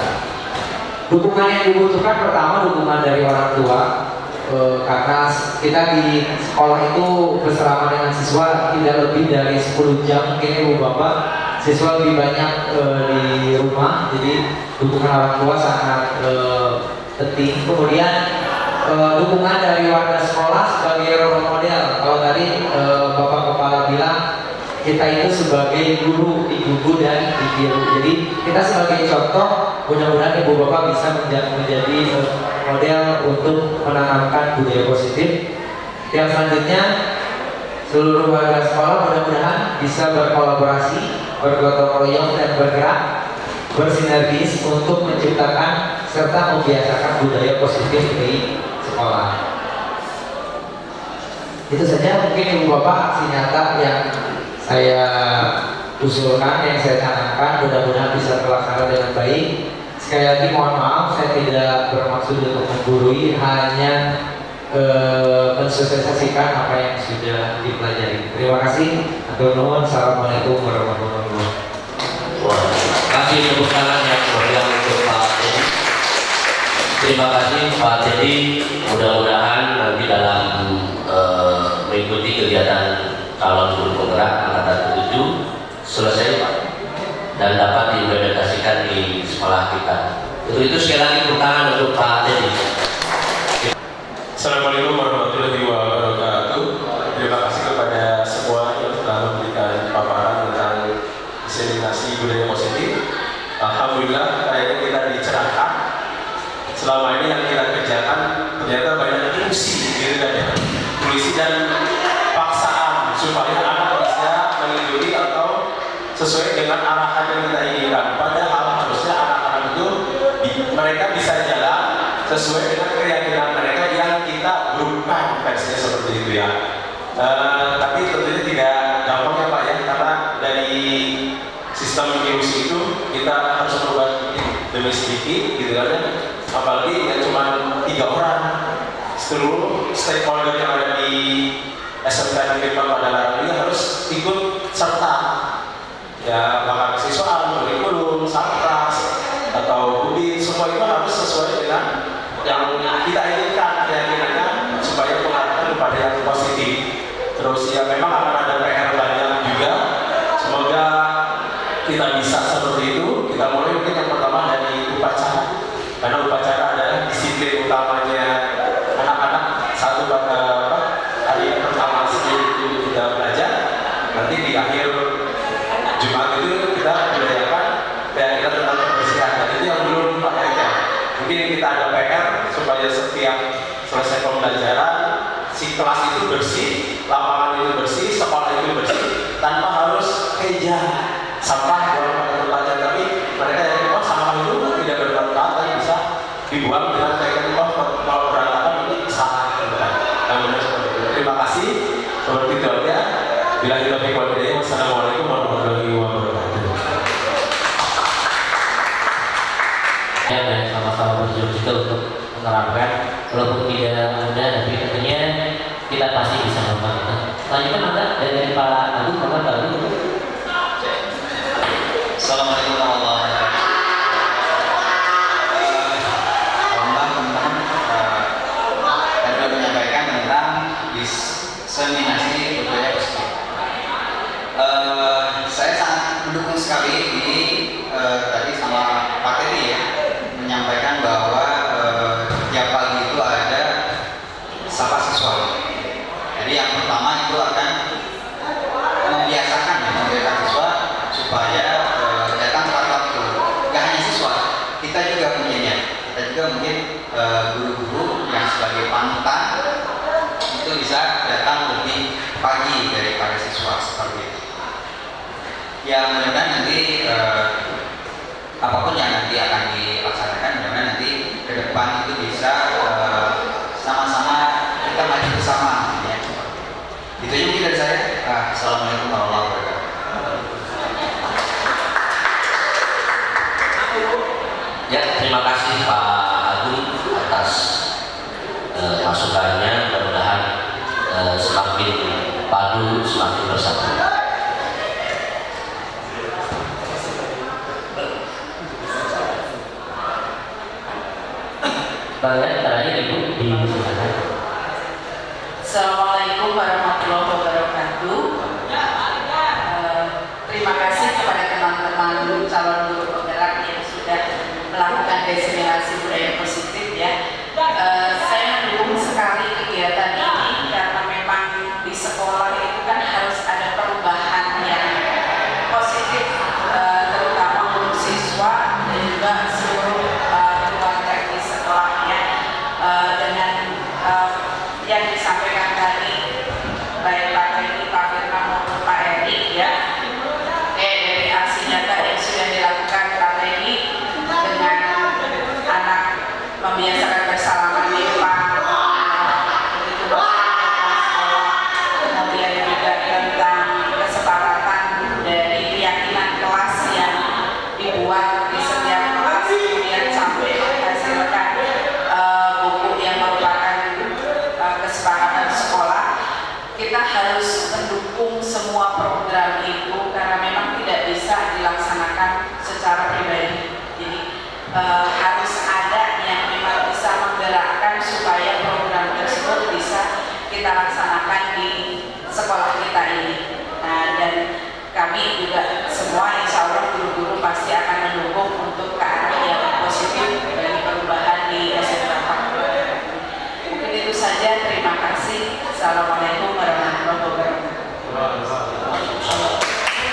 Dukungan yang dibutuhkan pertama dukungan dari orang tua, karena kita di sekolah itu bersama dengan siswa tidak lebih dari 10 jam mungkin ibu bapak, siswa lebih banyak di rumah, jadi dukungan orang tua sangat penting. Kemudian dukungan dari warga sekolah sebagai role model. Kalau tadi bapak kepala bilang kita itu sebagai guru di gugu dan di biru, jadi kita sebagai contoh. Mudah-mudahan ibu bapak bisa menjadi model untuk menanamkan budaya positif. Yang selanjutnya, seluruh warga sekolah mudah-mudahan bisa berkolaborasi, bergotong royong dan bergerak bersinergis untuk menciptakan serta membiasakan budaya positif di sekolah. Itu saja mungkin Ibu Bapak aksi nyata yang saya usulkan, yang saya canangkan, mudah-mudahan bisa terlaksana dengan baik. Sekali lagi mohon maaf, saya tidak bermaksud untuk menggurui, hanya mensosialisasikan apa yang sudah dipelajari. Terima kasih. Atur nuhun. Assalamualaikum warahmatullahi wabarakatuh. Terima kasih tepuk tangan yang meriah untuk Pak Teddy. Terima kasih Pak Teddy. Mudah-mudahan nanti dalam mengikuti kegiatan calon guru penggerak angkatan 7 selesai Pak, dan dapat diimplementasikan di sekolah kita. Untuk itu sekali lagi tepuk tangan untuk Pak Teddy. Assalamualaikum warahmatullahi wabarakatuh. Terima kasih kepada semua yang telah memberikan paparan tentang diseminasi budaya positif. Alhamdulillah, kayaknya kita dicerahkan. Selama ini yang kita kerjakan ternyata banyak fungsi, gitu kan ya. Fungsi dan paksaan supaya anak bisa mengikuti atau sesuai dengan arahan yang kita inginkan. Padahal harusnya anak-anak itu mereka bisa jalan sesuai dengan keyakinan mereka yang kita berubah versinya seperti itu ya. Tapi tentunya tidak gampang ya Pak ya, karena dari sistem IUC itu kita harus berubah demi sedikit gitu kan ya. Apalagi ya cuma 3 orang, seluruh stakeholder yang ada di SMK Negeri Bapak Dalarang ini harus ikut serta ya, bakal siswaan, kurikulum, satgas atau UBI, semua itu harus sesuai dengan yang kita inginkan keyakinannya supaya mengarahkan kepada yang positif. Terus ya memang akan ada PR banyak juga. Semoga kita bisa seperti itu. Kita mulai mungkin yang pertama dari upacara, karena upacara adalah disiplin utamanya anak-anak. Satu hari pertama sebelum itu kita belajar, nanti di akhir Jumat itu kita belajarkan dan kita tentang kebersihan. Dan itu yang belum Pak ya. Mungkin kita ada PR supaya setiap selesai pembelajaran si kelas itu bersih, lapangan itu bersih, sekolah itu bersih, tanpa harus keja sampah dalam pada tempatnya. Tapi mereka yang oh sampah itu tidak bermanfaat dan bisa dibuang dengan kaitan oh kalau berantakan ini salah gitu kan. Yang benar seperti itu. Terima kasih. Seperti itu aja. Bila kita berkualitas, wassalamualaikum warahmatullahi wabarakatuh. Ya, dan sama-sama berjuang juga untuk menerapkan, walaupun tidak mudah, tapi tentunya kita pasti bisa melakukan itu. Selanjutnya ada dari Pak Agung, Bapak Agung. Assalamualaikum warahmatullahi wabarakatuh. Tadi sudah menyampaikan tentang diseminasi budaya positif. Saya sangat mendukung sekali di tadi sama Pak Teddy ya, menyampaikan bahwa tiap pagi itu ada sapa siswa. Jadi yang pertama itu akan membiasakan siswa supaya datang tepat waktu. Gak hanya siswa, kita juga mungkin guru-guru yang sebagai panutan itu bisa datang lebih pagi daripada siswa seperti itu. Ya mudah-mudahan nanti apapun yang nanti akan dilaksanakan, mudah-mudahan nanti ke depan itu bisa sama-sama kita maju bersama ya. Itu aja mungkin dari saya. Assalamualaikum warahmatullahi wabarakatuh. Ya, terima kasih Pak Agung atas masukannya. Mudah-mudahan semakin padu, semakin bersatu. Bagian terakhir Ibu di silakan. Assalamualaikum warahmatullahi wabarakatuh. Terima kasih kepada teman-teman calon guru penggerak yang sudah melakukan diseminasi budaya positif ya. Saya mendukung sekali kegiatan ini karena memang di sekolah itu kan harus ada perubahan yang positif, terutama untuk siswa dan juga seluruh keluarga di sekolahnya. Dengan yang disampaikan tadi membiasakan bersalaman di depan, begitu sekolah, kemudian juga tentang kesepakatan dari keyakinan kelas yang dibuat di setiap kelas, kemudian sampai menghasilkan buku yang merupakan kesepakatan sekolah. Kita harus mendukung semua program itu karena memang tidak bisa dilaksanakan secara pribadi. Jadi harus ada yang memang bisa menggerakkan supaya program tersebut bisa kita laksanakan di sekolah kita ini. Nah, dan kami juga semua insya Allah guru-guru pasti akan mendukung untuk ke arah yang positif dari perubahan di SMK. Mungkin itu saja. Terima kasih. Assalamualaikum